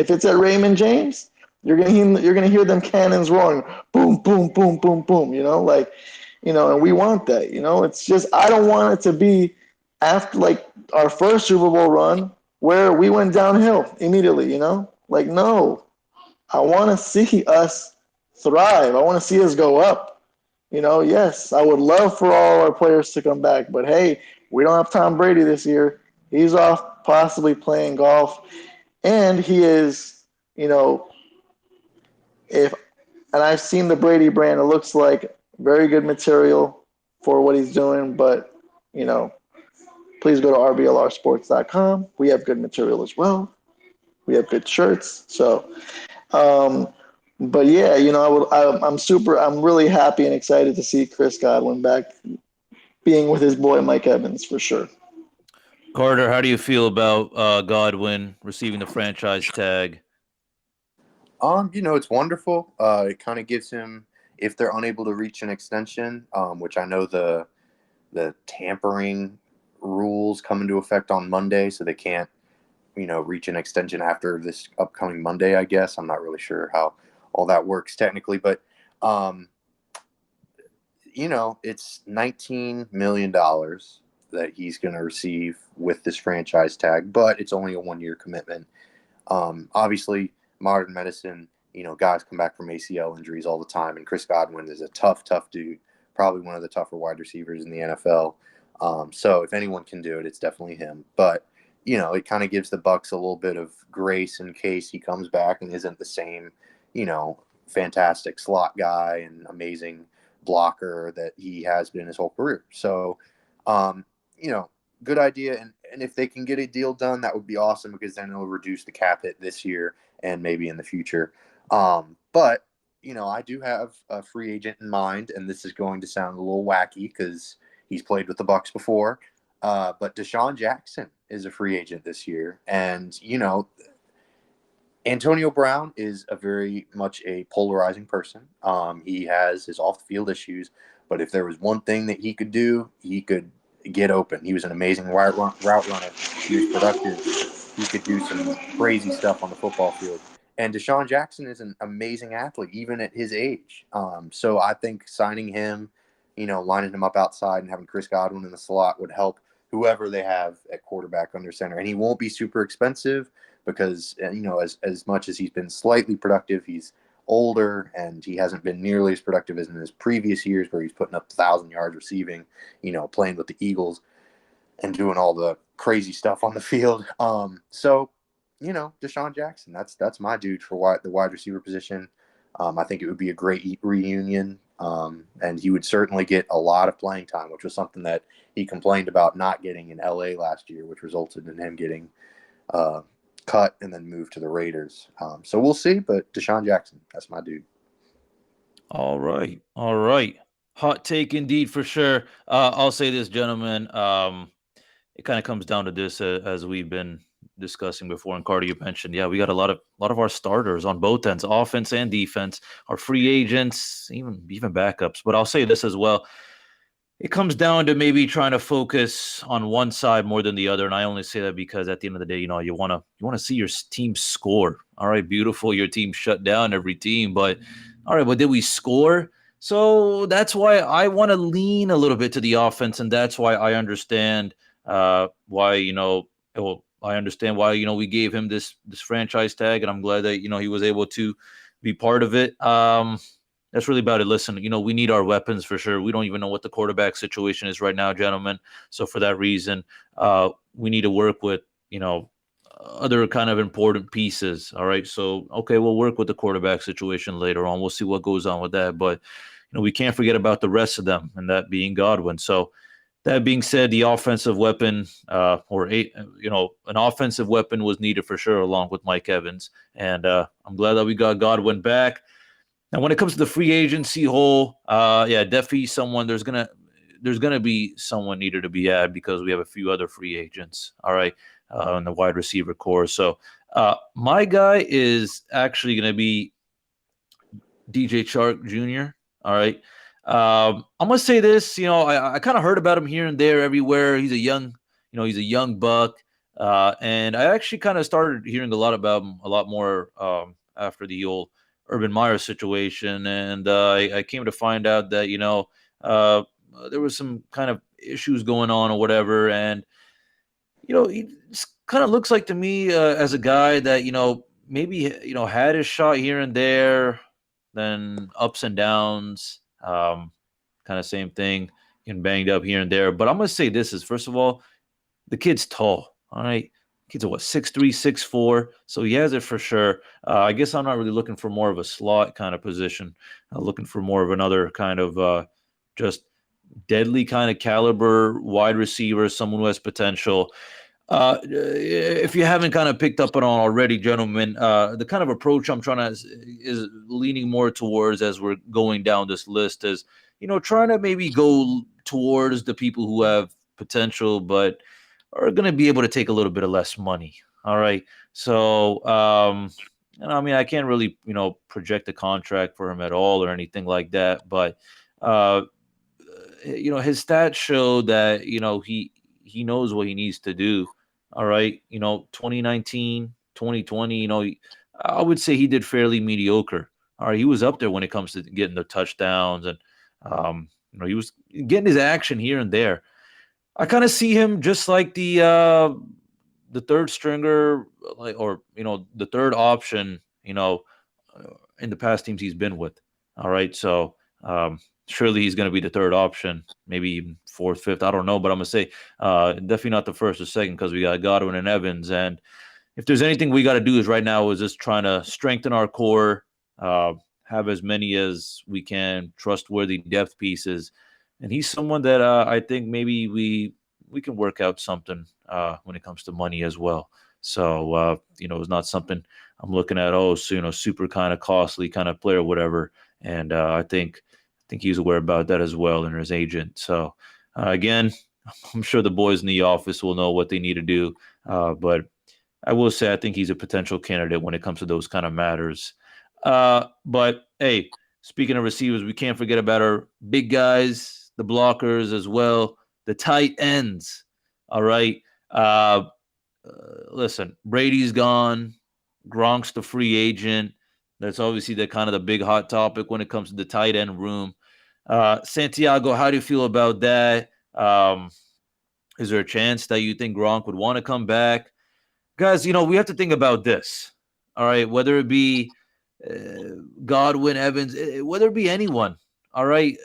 it's at Raymond James, you're going to hear them cannons roaring, boom, boom, boom, boom, boom, and we want that, it's just, I don't want it to be after like our first Super Bowl run where we went downhill immediately, no, I want to see us thrive. I want to see us go up. Yes, I would love for all our players to come back, but hey, we don't have Tom Brady this year. He's off possibly playing golf, and he is, and I've seen the Brady brand. It looks like very good material for what he's doing, but, please go to RBLRsports.com. We have good material as well. We have good shirts. So, but yeah, I'm really happy and excited to see Chris Godwin back being with his boy Mike Evans for sure. Carter, how do you feel about Godwin receiving the franchise tag? It's wonderful. It kind of gives him, if they're unable to reach an extension, which I know the tampering rules come into effect on Monday, so they can't, reach an extension after this upcoming Monday, I guess. I'm not really sure how all that works technically, but, it's $19 million that he's going to receive with this franchise tag, but it's only a 1-year commitment. Obviously, modern medicine, guys come back from ACL injuries all the time, and Chris Godwin is a tough dude, probably one of the tougher wide receivers in the NFL. So if anyone can do it, it's definitely him. But, it kind of gives the Bucs a little bit of grace in case he comes back and isn't the same, fantastic slot guy and amazing blocker that he has been his whole career. So, good idea. And if they can get a deal done, that would be awesome, because then it'll reduce the cap hit this year and maybe in the future. But, I do have a free agent in mind, and this is going to sound a little wacky because he's played with the Bucs before. But Deshaun Jackson is a free agent this year. And, Antonio Brown is a very much a polarizing person. He has his off-the-field issues, but if there was one thing that he could do, he could get open. He was an amazing route runner. He was productive. He could do some crazy stuff on the football field. And Deshaun Jackson is an amazing athlete, even at his age. So I think signing him, lining him up outside and having Chris Godwin in the slot would help whoever they have at quarterback under center. And he won't be super expensive because, as much as he's been slightly productive, he's older and he hasn't been nearly as productive as in his previous years where he's putting up 1,000 yards receiving, playing with the Eagles and doing all the crazy stuff on the field. So, Deshaun Jackson, that's my dude for the wide receiver position. I think it would be a great reunion. And he would certainly get a lot of playing time, which was something that he complained about not getting in LA last year, which resulted in him getting cut and then moved to the Raiders. So we'll see, but Deshaun Jackson, that's my dude. All right. Hot take indeed, for sure. I'll say this, gentlemen. It kind of comes down to this, as we've been discussing before, and Carter, you mentioned, we got a lot of our starters on both ends, offense and defense, our free agents, even backups. But I'll say this as well. It comes down to maybe trying to focus on one side more than the other. And I only say that because at the end of the day, you want to see your team score. All right, beautiful. Your team shut down every team, but all right, but did we score? So that's why I want to lean a little bit to the offense, and that's why I understand why I understand why we gave him this franchise tag, and I'm glad that he was able to be part of it. That's really about it. Listen, we need our weapons for sure. We don't even know what the quarterback situation is right now, gentlemen. So for that reason, we need to work with other kind of important pieces. All right. So, okay, we'll work with the quarterback situation later on. We'll see what goes on with that. But, we can't forget about the rest of them, and that being Godwin. So that being said, the offensive weapon an offensive weapon was needed for sure, along with Mike Evans. And I'm glad that we got Godwin back. Now, when it comes to the free agency hole, definitely someone there's gonna be someone needed to be added because we have a few other free agents. All right. In the wide receiver core. So my guy is actually going to be DJ Chark Jr. All right. I'm going to say this, I kind of heard about him here and there everywhere. He's a young buck. And I actually kind of started hearing a lot about him a lot more after the old Urban Meyer situation. And I came to find out that, there was some kind of issues going on or whatever. And, he kind of looks like to me as a guy that, maybe, had his shot here and there, then ups and downs, kind of same thing, getting banged up here and there. But I'm going to say this is, first of all, the kid's tall. All right. Kid's 6'3", 6'4", so he has it for sure. I guess I'm not really looking for more of a slot kind of position. I'm looking for more of another kind of just deadly kind of caliber wide receiver, someone who has potential. If you haven't kind of picked up on already, gentlemen, the kind of approach I'm trying to is leaning more towards as we're going down this list is, trying to maybe go towards the people who have potential, but are going to be able to take a little bit of less money. All right. So, I can't really, project a contract for him at all or anything like that, but, his stats show that, he knows what he needs to do. All right. 2019, 2020, I would say he did fairly mediocre. All right. He was up there when it comes to getting the touchdowns and, he was getting his action here and there. I kind of see him just like the third stringer, the third option, in the past teams he's been with. All right. So, surely he's going to be the third option, maybe even fourth, fifth. I don't know, but I'm going to say definitely not the first or second because we got Godwin and Evans. And if there's anything we got to do is right now is just trying to strengthen our core, have as many as we can, trustworthy depth pieces. And he's someone that I think maybe we can work out something when it comes to money as well. So, it's not something I'm looking at, super kind of costly kind of player, whatever. And I think he's aware about that as well, and his agent. So, again, I'm sure the boys in the office will know what they need to do. But I will say I think he's a potential candidate when it comes to those kind of matters. But, hey, speaking of receivers, we can't forget about our big guys, the blockers as well, the tight ends. All right. Listen, Brady's gone. Gronk's the free agent. That's obviously the kind of the big hot topic when it comes to the tight end room. Santiago, how do you feel about that? Is there a chance that you think Gronk would want to come back? Guys, we have to think about this. All right, whether it be Godwin, Evans, whether it be anyone. All right,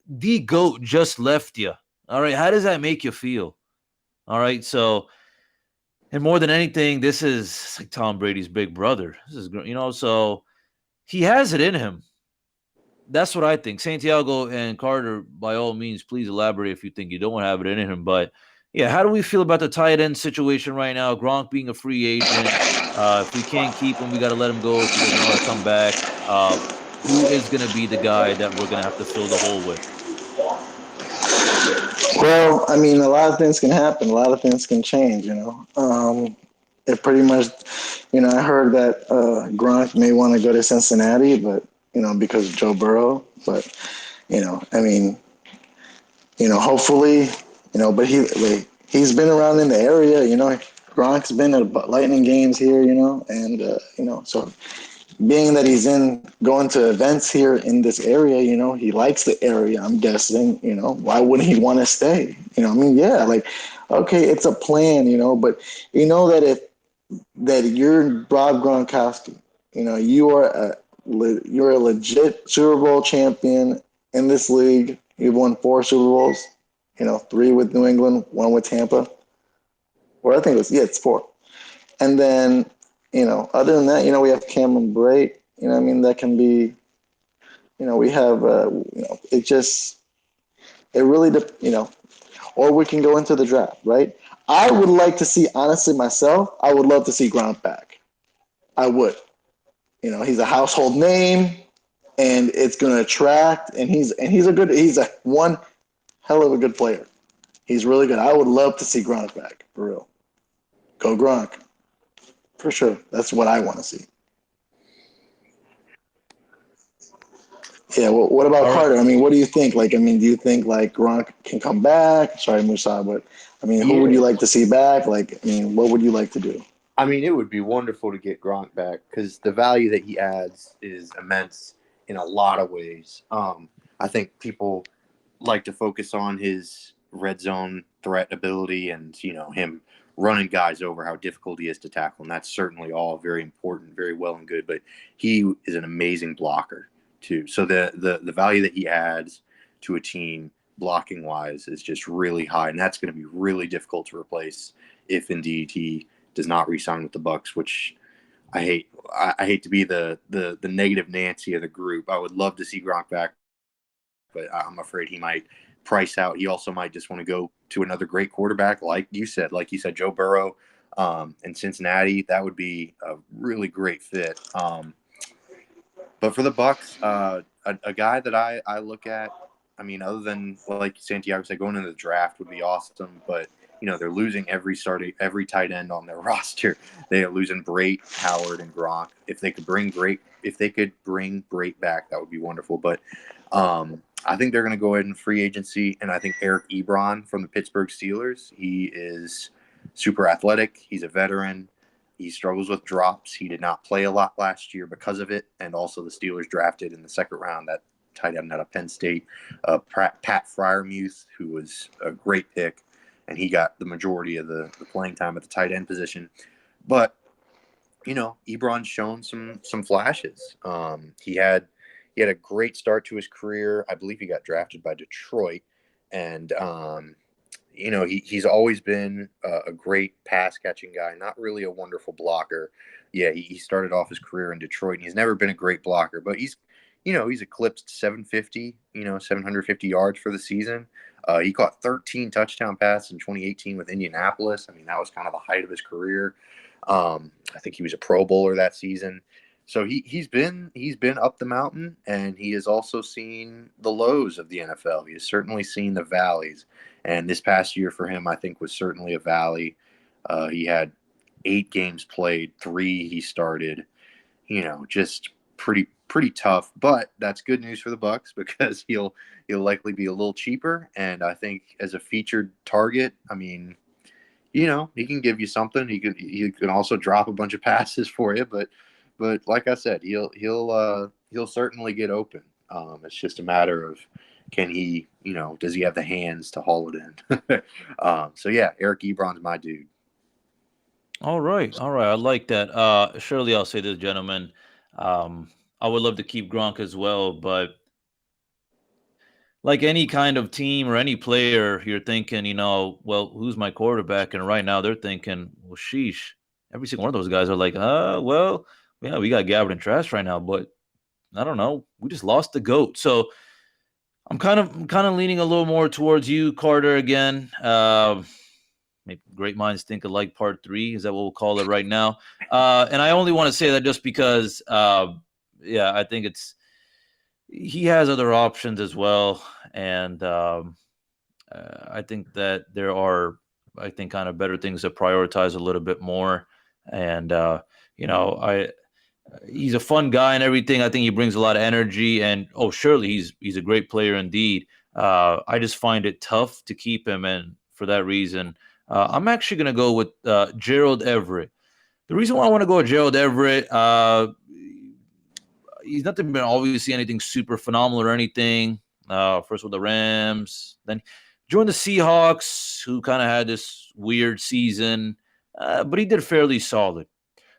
the GOAT just left you. All right, how does that make you feel? All right, so, and more than anything, this is like Tom Brady's big brother. This is, so he has it in him. That's what I think. Santiago and Carter, by all means, please elaborate if you think you don't have it in him. But, yeah, how do we feel about the tight end situation right now? Gronk being a free agent. If we can't keep him, we got to let him go if he doesn't want to come back. Who is going to be the guy that we're going to have to fill the hole with? Well, a lot of things can happen. A lot of things can change, It pretty much, I heard that Gronk may want to go to Cincinnati, but, because of Joe Burrow. But, hopefully, but he's been around in the area, Gronk's been at Lightning games here, and, so being that he's going to events here in this area, he likes the area, I'm guessing, why wouldn't he want to stay? Yeah, like, okay, it's a plan, but that you're Rob Gronkowski, you're a legit Super Bowl champion in this league. You've won 4 Super Bowls, 3 with New England, 1 with Tampa. Or I think it's 4. And then, other than that, we have Cameron Brate, that can be, we have, it really, or we can go into the draft, right? I would like to see, honestly, myself, I would love to see Gronk back. I would. He's a household name, and it's going to attract, and he's a one hell of a good player. He's really good. I would love to see Gronk back, for real. Go Gronk. For sure. That's what I want to see. Yeah, well, what about Carter? What do you think? Do you think, Gronk can come back? Sorry, Musa, but, who would you like to see back? What would you like to do? It would be wonderful to get Gronk back because the value that he adds is immense in a lot of ways. I think people like to focus on his red zone threat ability and, him running guys over, how difficult he is to tackle. And that's certainly all very important, very well and good. But he is an amazing blocker, too. So the value that he adds to a team blocking wise is just really high. And that's going to be really difficult to replace if indeed he does not re-sign with the Bucs, which I hate. I hate to be the negative Nancy of the group. I would love to see Gronk back, but I'm afraid he might price out. He also might just want to go to another great quarterback, like you said, Joe Burrow in Cincinnati. That would be a really great fit. But for the Bucs, a guy that I look at, other than like Santiago said, going into the draft would be awesome, but they're losing every tight end on their roster. They are losing Brate, Howard, and Gronk. If they could bring Brate back, that would be wonderful. But I think they're going to go ahead and free agency, and I think Eric Ebron from the Pittsburgh Steelers. He is super athletic. He's a veteran. He struggles with drops. He did not play a lot last year because of it, and also the Steelers drafted in the second round that tight end out of Penn State, Pat Freiermuth, who was a great pick. And he got the majority of the playing time at the tight end position. But, Ebron's shown some flashes. He had a great start to his career. I believe he got drafted by Detroit. And, he's always been a great pass-catching guy, not really a wonderful blocker. Yeah, he started off his career in Detroit, and he's never been a great blocker. But he's eclipsed 750 yards for the season. He caught 13 touchdown passes in 2018 with Indianapolis. That was kind of the height of his career. I think he was a Pro Bowler that season. So he's been up the mountain, and he has also seen the lows of the NFL. He has certainly seen the valleys. And this past year for him, I think, was certainly a valley. He had 8 games played, 3 he started. Just pretty tough, but that's good news for the Bucs because he'll likely be a little cheaper. And I think as a featured target, he can give you something. He can also drop a bunch of passes for you, but like I said, he'll certainly get open. It's just a matter of can he, does he have the hands to haul it in? So yeah, Eric Ebron's my dude. All right. I like that. Surely I'll say this, gentlemen. I would love to keep Gronk as well, but like any kind of team or any player, you're thinking, well, who's my quarterback? And right now they're thinking, well, sheesh. Every single one of those guys are like, well, yeah, we got Gabbard and Trask right now, but I don't know. We just lost the GOAT. So I'm kind of leaning a little more towards you, Carter, again. Maybe great minds think alike part 3. Is that what we'll call it right now? And I only want to say that just because I think he has other options as well. And I think that there are, kind of better things to prioritize a little bit more. And, he's a fun guy and everything. I think he brings a lot of energy and, surely he's a great player indeed. I just find it tough to keep him. And for that reason, I'm actually going to go with Gerald Everett. The reason why I want to go with Gerald Everett, he's not been obviously anything super phenomenal or anything. First with the Rams, then joined the Seahawks, who kind of had this weird season, but he did fairly solid.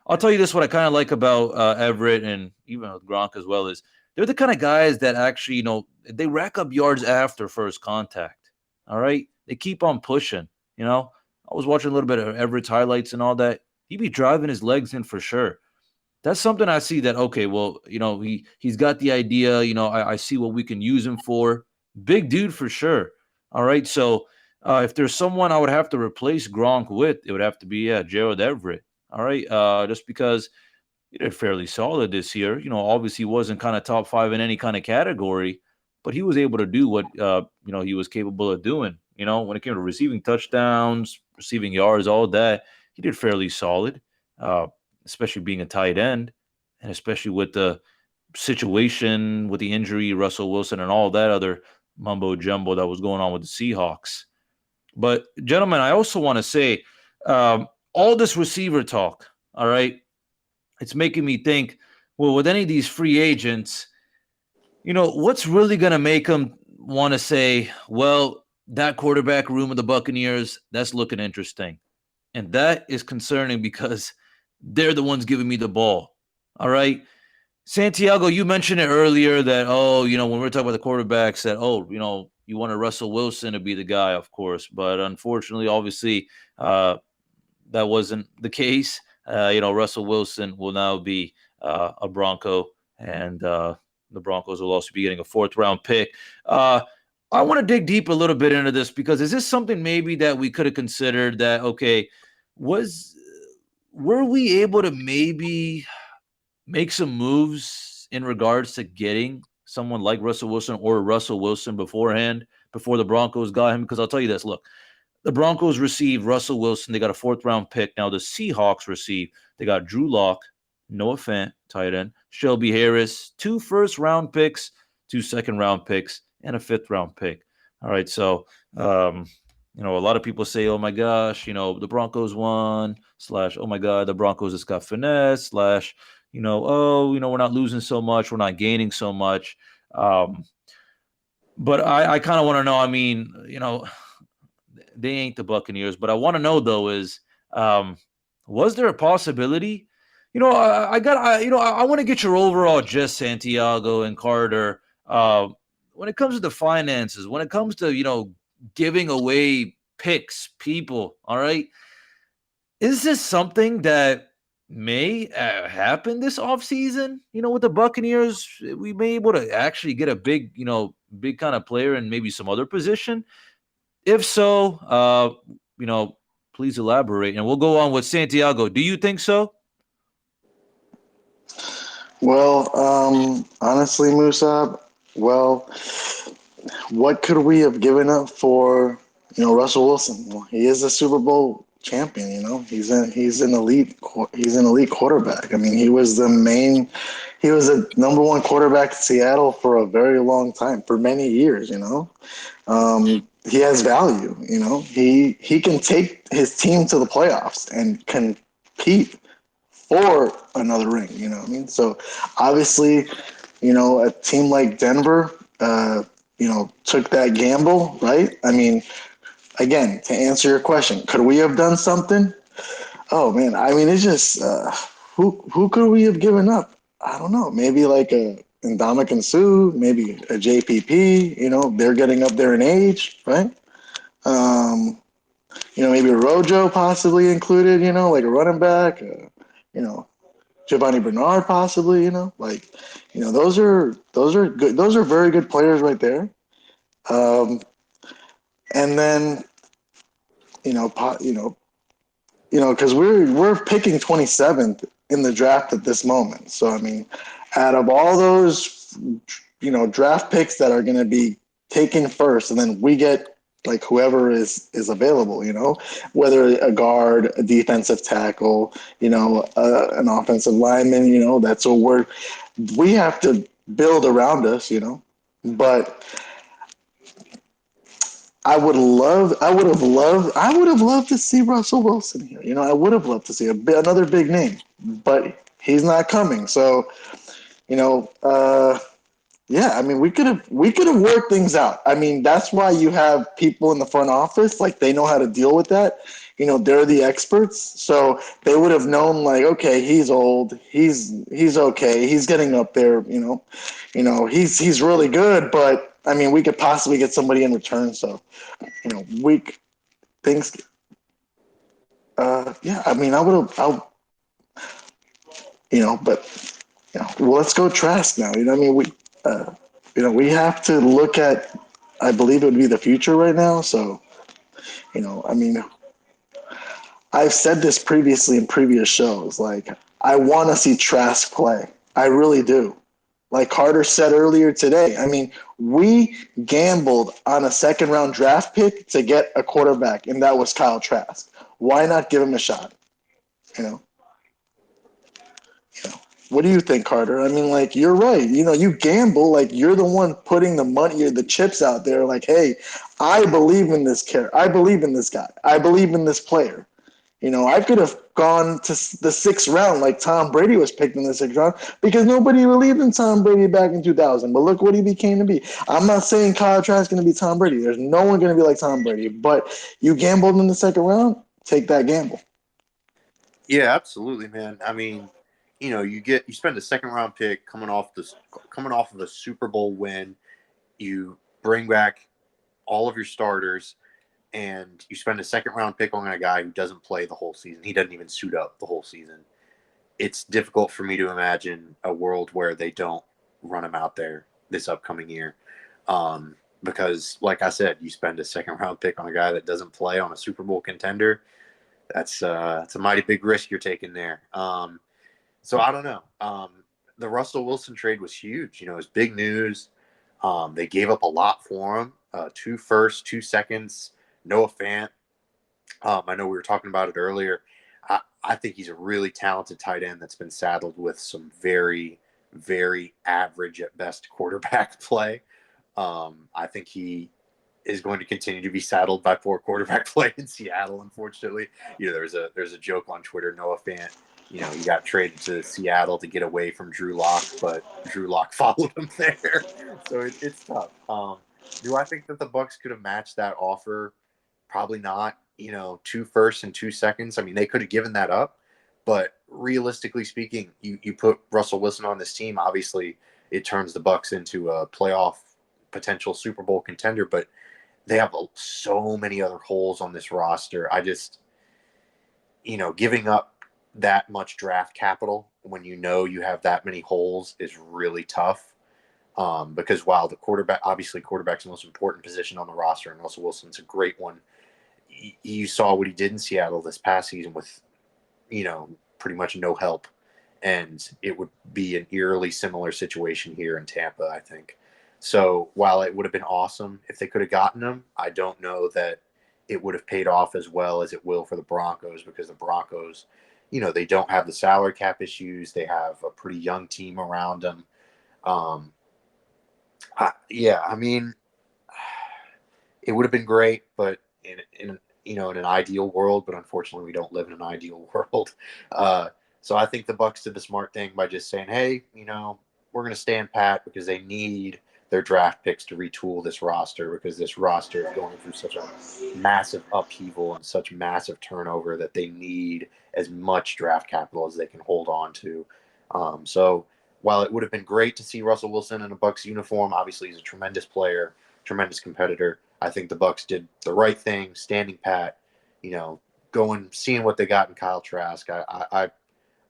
I'll tell you this, what I kind of like about Everett and even with Gronk as well is they're the kind of guys that actually, they rack up yards after first contact. All right? They keep on pushing, I was watching a little bit of Everett's highlights and all that. He'd be driving his legs in for sure. That's something I see that, okay, well, he's got the idea, I see what we can use him for. Big dude for sure. All right. So if there's someone I would have to replace Gronk with, it would have to be Gerald Everett. All right. Just because he did fairly solid this year. Obviously wasn't kind of top 5 in any kind of category, but he was able to do what he was capable of doing. When it came to receiving touchdowns, receiving yards, all that, he did fairly solid, especially being a tight end, and especially with the situation with the injury, Russell Wilson, and all that other mumbo jumbo that was going on with the Seahawks. But gentlemen, I also want to say, all this receiver talk, all right, it's making me think, well, with any of these free agents, what's really going to make them want to say, well, that quarterback room of the Buccaneers, that's looking interesting. And that is concerning because they're the ones giving me the ball. All right. Santiago, you mentioned it earlier that, when we're talking about the quarterbacks, that, you wanted Russell Wilson to be the guy, of course. But unfortunately, obviously, that wasn't the case. Russell Wilson will now be a Bronco, and the Broncos will also be getting a 4th-round pick. I want to dig deep a little bit into this because is this something maybe that we could have considered that, okay, were we able to maybe make some moves in regards to getting someone like Russell Wilson or Russell Wilson beforehand, before the Broncos got him? Because I'll tell you this, look, the Broncos received Russell Wilson. They got a 4th-round pick. Now the Seahawks they got Drew Lock, Noah Fant, tight end, Shelby Harris, 2 first-round picks, 2 second-round picks, and a 5th-round pick. All right, so a lot of people say, oh my gosh, the Broncos won, / oh my God, the Broncos just got finesse, / we're not losing so much, we're not gaining so much. But I kind of want to know, they ain't the Buccaneers, but I want to know though is, was there a possibility? I want to get your overall gist, Santiago and Carter, when it comes to the finances, when it comes to, giving away picks, people, all right? Is this something that may happen this offseason, with the Buccaneers? We may be able to actually get a big kind of player in maybe some other position. If so, please elaborate. And we'll go on with Santiago. Do you think so? Well, honestly, Musab, what could we have given up for, Russell Wilson? Well, he is a Super Bowl champion, he's an elite quarterback. I mean, he was a number 1 quarterback in Seattle for a very long time, for many years, he has value, he can take his team to the playoffs and compete for another ring, what I mean? So obviously, a team like Denver, took that gamble, right? I mean, again, to answer your question, could we have done something? Oh man, I mean, it's just who could we have given up? I don't know. Maybe like a Ndamukong Suh, maybe a JPP. They're getting up there in age, right? Maybe a Rojo possibly included. Like a running back. Giovanni Bernard possibly. Those are good. Those are very good players right there. And then, because we're picking 27th in the draft at this moment. So I mean, out of all those, draft picks that are going to be taken first, and then we get like whoever is available. Whether a guard, a defensive tackle, an offensive lineman. That's what we have to build around us. But I would have loved to see Russell Wilson here. I would have loved to see another big name, but he's not coming. So, Yeah, I mean, we could have worked things out. I mean, that's why you have people in the front office, like they know how to deal with that. They're the experts, so they would have known, like, okay, he's old, he's okay, he's getting up there. He's really good, but I mean, we could possibly get somebody in return. So, we things. Yeah, I mean, I would have, but well, let's go Trask now. I mean, we have to look at. I believe it would be the future right now. So, I mean, I've said this previously in previous shows. Like, I want to see Trask play. I really do. Like Carter said earlier today, I mean, we gambled on a second round draft pick to get a quarterback, and that was Kyle Trask. Why not give him a shot? You know. What do you think, Carter? I mean, like, you're right. You gamble, like, you're the one putting the money or the chips out there. Like, hey, I believe in this character. I believe in this guy. I believe in this player. I could have gone to the sixth round like Tom Brady was picked in the sixth round because nobody believed in Tom Brady back in 2000. But look what he became to be. I'm not saying Kyle Trask is going to be Tom Brady. There's no one going to be like Tom Brady. But you gambled in the second round, take that gamble. Yeah, absolutely, man. I mean, you spend a second round pick coming off of a Super Bowl win. You bring back all of your starters, and you spend a second round pick on a guy who doesn't play the whole season. He doesn't even suit up the whole season. It's difficult for me to imagine a world where they don't run him out there this upcoming year. Because, like I said, you spend a second round pick on a guy that doesn't play on a Super Bowl contender. That's a mighty big risk you're taking there. So I don't know. The Russell Wilson trade was huge. It was big news. They gave up a lot for him. 2 firsts, 2 seconds, Noah Fant. I know we were talking about it earlier. I think he's a really talented tight end that's been saddled with some very, very average at best quarterback play. I think he is going to continue to be saddled by poor quarterback play in Seattle, unfortunately. There's a joke on Twitter, Noah Fant, he got traded to Seattle to get away from Drew Lock, but Drew Lock followed him there. So it's tough. Do I think that the Bucs could have matched that offer? Probably not. 2 firsts and 2 seconds. I mean, they could have given that up, but realistically speaking, you put Russell Wilson on this team, obviously it turns the Bucs into a playoff potential Super Bowl contender, but they have so many other holes on this roster. I just, giving up that much draft capital when you have that many holes is really tough. Because while quarterback's the most important position on the roster, and Russell Wilson's a great one, you saw what he did in Seattle this past season with, pretty much no help. And it would be an eerily similar situation here in Tampa, I think. So while it would have been awesome if they could have gotten him, I don't know that it would have paid off as well as it will for the Broncos, because the Broncos, they don't have the salary cap issues. They have a pretty young team around them. I mean, it would have been great, but in an ideal world, but unfortunately we don't live in an ideal world. So I think the Bucs did the smart thing by just saying, hey, we're going to stand pat because they need their draft picks to retool this roster, because this roster is going through such a massive upheaval and such massive turnover that they need as much draft capital as they can hold on to. So while it would have been great to see Russell Wilson in a Bucs uniform, obviously he's a tremendous player, tremendous competitor. I think the Bucs did the right thing, standing pat, seeing what they got in Kyle Trask. I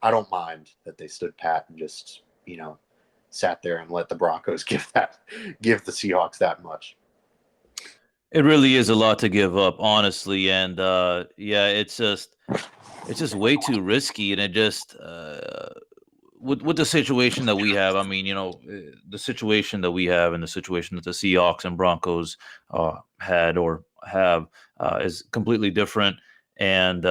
don't mind that they stood pat and just, sat there and let the Broncos give the Seahawks that much. It really is a lot to give up, honestly, and it's just way too risky, and it just with the situation that we have. I mean, the situation that we have and the situation that the Seahawks and Broncos had or have is completely different, and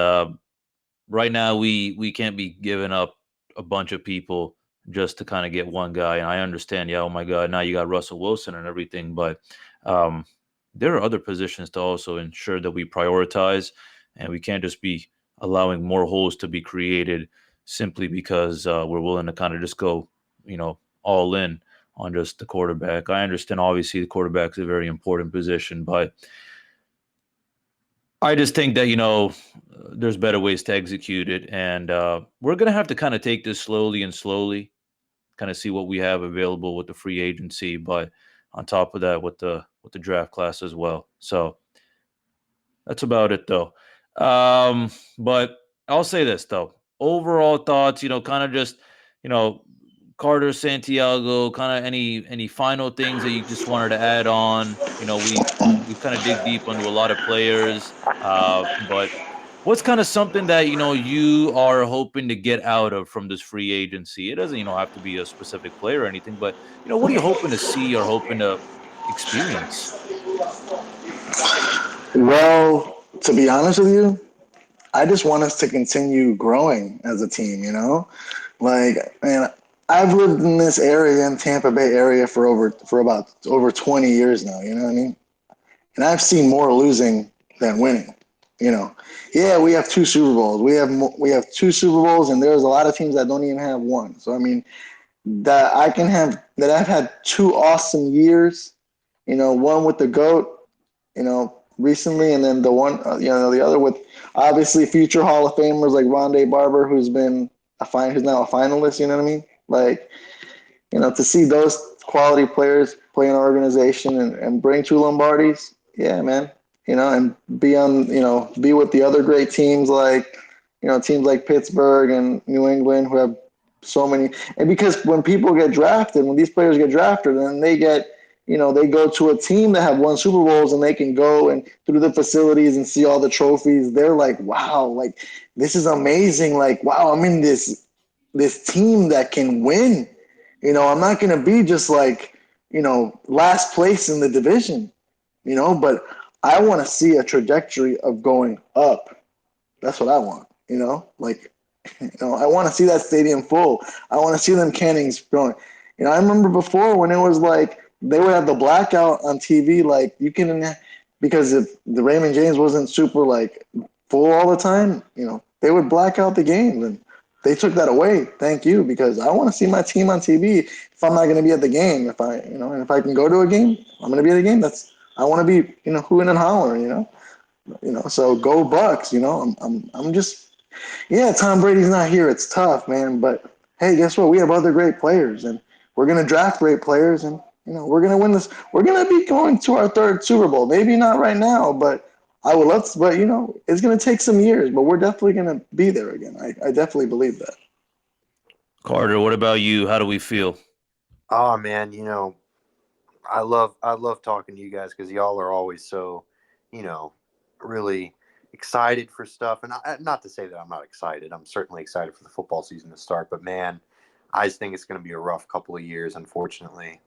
right now we can't be giving up a bunch of people just to kind of get one guy. And I understand, oh my God, now you got Russell Wilson and everything, but there are other positions to also ensure that we prioritize, and we can't just be allowing more holes to be created simply because we're willing to kind of just go, all in on just the quarterback. I understand, obviously, the quarterback is a very important position, but I just think that, there's better ways to execute it. And we're going to have to kind of take this slowly, kind of see what we have available with the free agency, but on top of that, with the draft class as well. So that's about it, though. But I'll say this, though. Overall thoughts, kind of just, Carter, Santiago, kind of any final things that you just wanted to add on. We kind of dig deep into a lot of players, but what's kind of something that you are hoping to get out of from this free agency? It doesn't have to be a specific player or anything, but what are you hoping to see or hoping to experience? Well, to be honest with you, I just want us to continue growing as a team, Like, man, I've lived in this area, in Tampa Bay area, for about over 20 years now, you know what I mean? And I've seen more losing than winning, Yeah, we have 2 Super Bowls. We have 2 Super Bowls, and there's a lot of teams that don't even have one. So, I mean, that I've had 2 awesome years, one with the GOAT, recently, and then the one, the other with obviously future Hall of Famers like Rondé Barber, who's now a finalist. You know what I mean? Like, to see those quality players play in our organization and bring 2 Lombardis, yeah, man. And be with the other great teams like Pittsburgh and New England, who have so many. And because when these players get drafted, then they go to a team that have won Super Bowls, and they can go and through the facilities and see all the trophies. They're like, wow, like, this is amazing. Like, wow, I'm in this team that can win. I'm not going to be just like, last place in the division, but I want to see a trajectory of going up. That's what I want, like, I want to see that stadium full. I want to see them cannons growing. I remember before when it was like they would have the blackout on TV, like because if the Raymond James wasn't super like full all the time, they would black out the games, and they took that away. Thank you, because I want to see my team on TV. If I'm not going to be at the game, and if I can go to a game, I'm going to be at a game. I want to be, hooting and hollering, So go Bucs, I'm just. Yeah, Tom Brady's not here. It's tough, man. But hey, guess what? We have other great players, and we're going to draft great players, and we're going to win this. We're going to be going to our 3rd Super Bowl. Maybe not right now, but I would love to. But it's going to take some years. But we're definitely going to be there again. I definitely believe that. Carter, what about you? How do we feel? Oh man, I love talking to you guys because y'all are always so, really excited for stuff. And not to say that I'm not excited. I'm certainly excited for the football season to start. But man, I just think it's going to be a rough couple of years, unfortunately.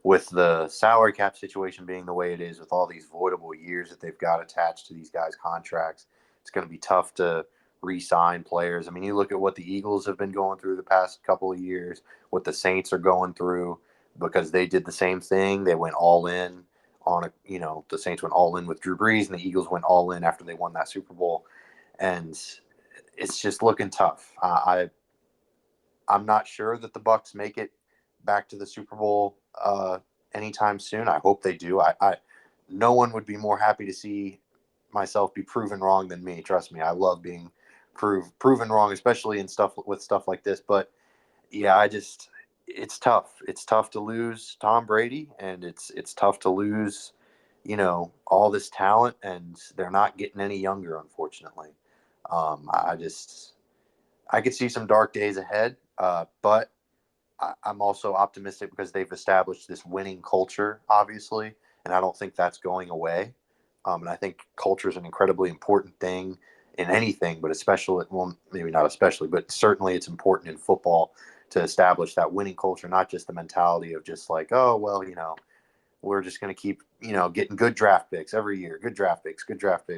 With the salary cap situation being the way it is, with all these voidable years that they've got attached to these guys' contracts, it's going to be tough to re-sign players. I mean, you look at what the Eagles have been going through the past couple of years, what the Saints are going through, because they did the same thing. They went all in on the Saints went all in with Drew Brees, and the Eagles went all in after they won that Super Bowl. And it's just looking tough. I'm not sure that the Bucs make it back to the Super Bowl anytime soon. I hope they do. No one would be more happy to see myself be proven wrong than me. Trust me, I love being proven wrong, especially in stuff like this. But yeah, it's tough. It's tough to lose Tom Brady, and it's tough to lose, all this talent, and they're not getting any younger, unfortunately. I could see some dark days ahead, but I'm also optimistic because they've established this winning culture, obviously, and I don't think that's going away. And I think culture is an incredibly important thing in anything, but especially, well, maybe not especially, but certainly it's important in football to establish that winning culture, not just the mentality of just like, oh, well, we're just going to keep, getting good draft picks every year, good draft picks.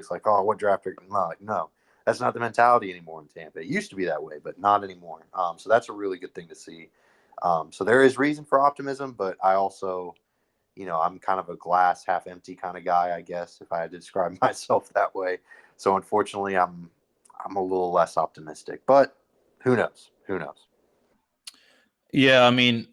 Like, oh, what draft pick? No, that's not the mentality anymore in Tampa. It used to be that way, but not anymore. So that's a really good thing to see. So there is reason for optimism, but I also, I'm kind of a glass half empty kind of guy, I guess, if I had to describe myself that way. So unfortunately, I'm a little less optimistic, but who knows? Yeah, I mean,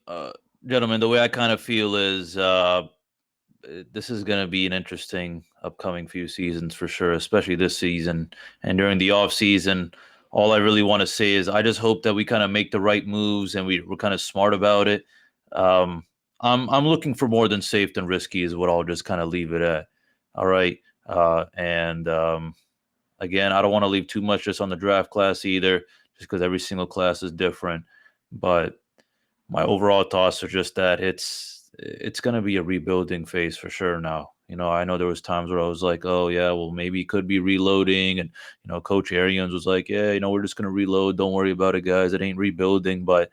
gentlemen, the way I kind of feel is this is going to be an interesting upcoming few seasons for sure, especially this season and during the off season. All I really want to say is I just hope that we kind of make the right moves and we're kind of smart about it. Um, I'm looking for more than safe than risky is what I'll just kind of leave it at. All right, and again, I don't want to leave too much just on the draft class either, just because every single class is different. But my overall thoughts are just that it's going to be a rebuilding phase for sure now. I know there was times where I was like, oh yeah, well maybe it could be reloading, and Coach Arians was like, yeah, we're just going to reload. Don't worry about it, guys. It ain't rebuilding, but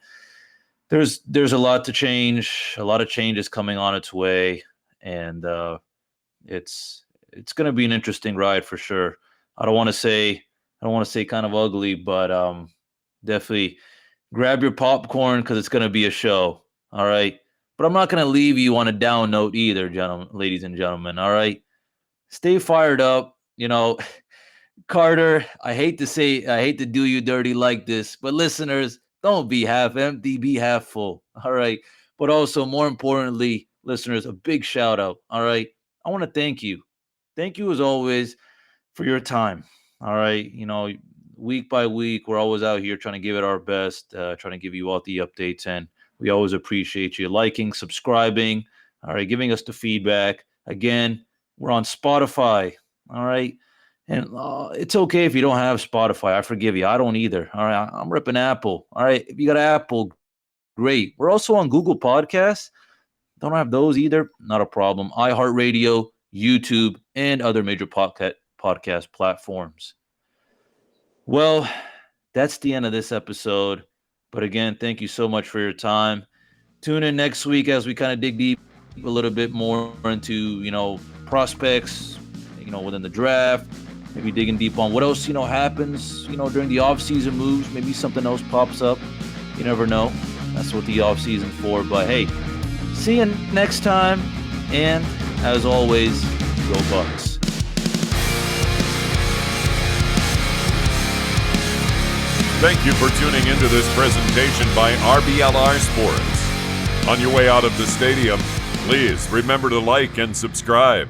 there's a lot to change. A lot of changes coming on its way, and it's going to be an interesting ride for sure. I don't want to say kind of ugly, but definitely grab your popcorn because it's going to be a show. All right. But I'm not going to leave you on a down note either, ladies and gentlemen. All right. Stay fired up. Carter, I hate to do you dirty like this, but listeners, don't be half empty, be half full. All right. But also, more importantly, listeners, a big shout out. All right. I want to thank you. Thank you as always for your time. All right. Week by week, we're always out here trying to give it our best, trying to give you all the updates. And we always appreciate you liking, subscribing, all right, giving us the feedback. Again, we're on Spotify. All right. And it's okay if you don't have Spotify. I forgive you. I don't either. All right. I'm ripping Apple. All right. If you got Apple, great. We're also on Google Podcasts. Don't have those either. Not a problem. iHeartRadio, YouTube, and other major podcast platforms. Well, that's the end of this episode. But again, thank you so much for your time. Tune in next week as we kind of dig deep a little bit more into, prospects, within the draft. Maybe digging deep on what else, happens, during the offseason moves. Maybe something else pops up. You never know. That's what the offseason's for. But hey, see you next time. And as always, go Bucs. Thank you for tuning into this presentation by RBLR Sports. On your way out of the stadium, please remember to like and subscribe.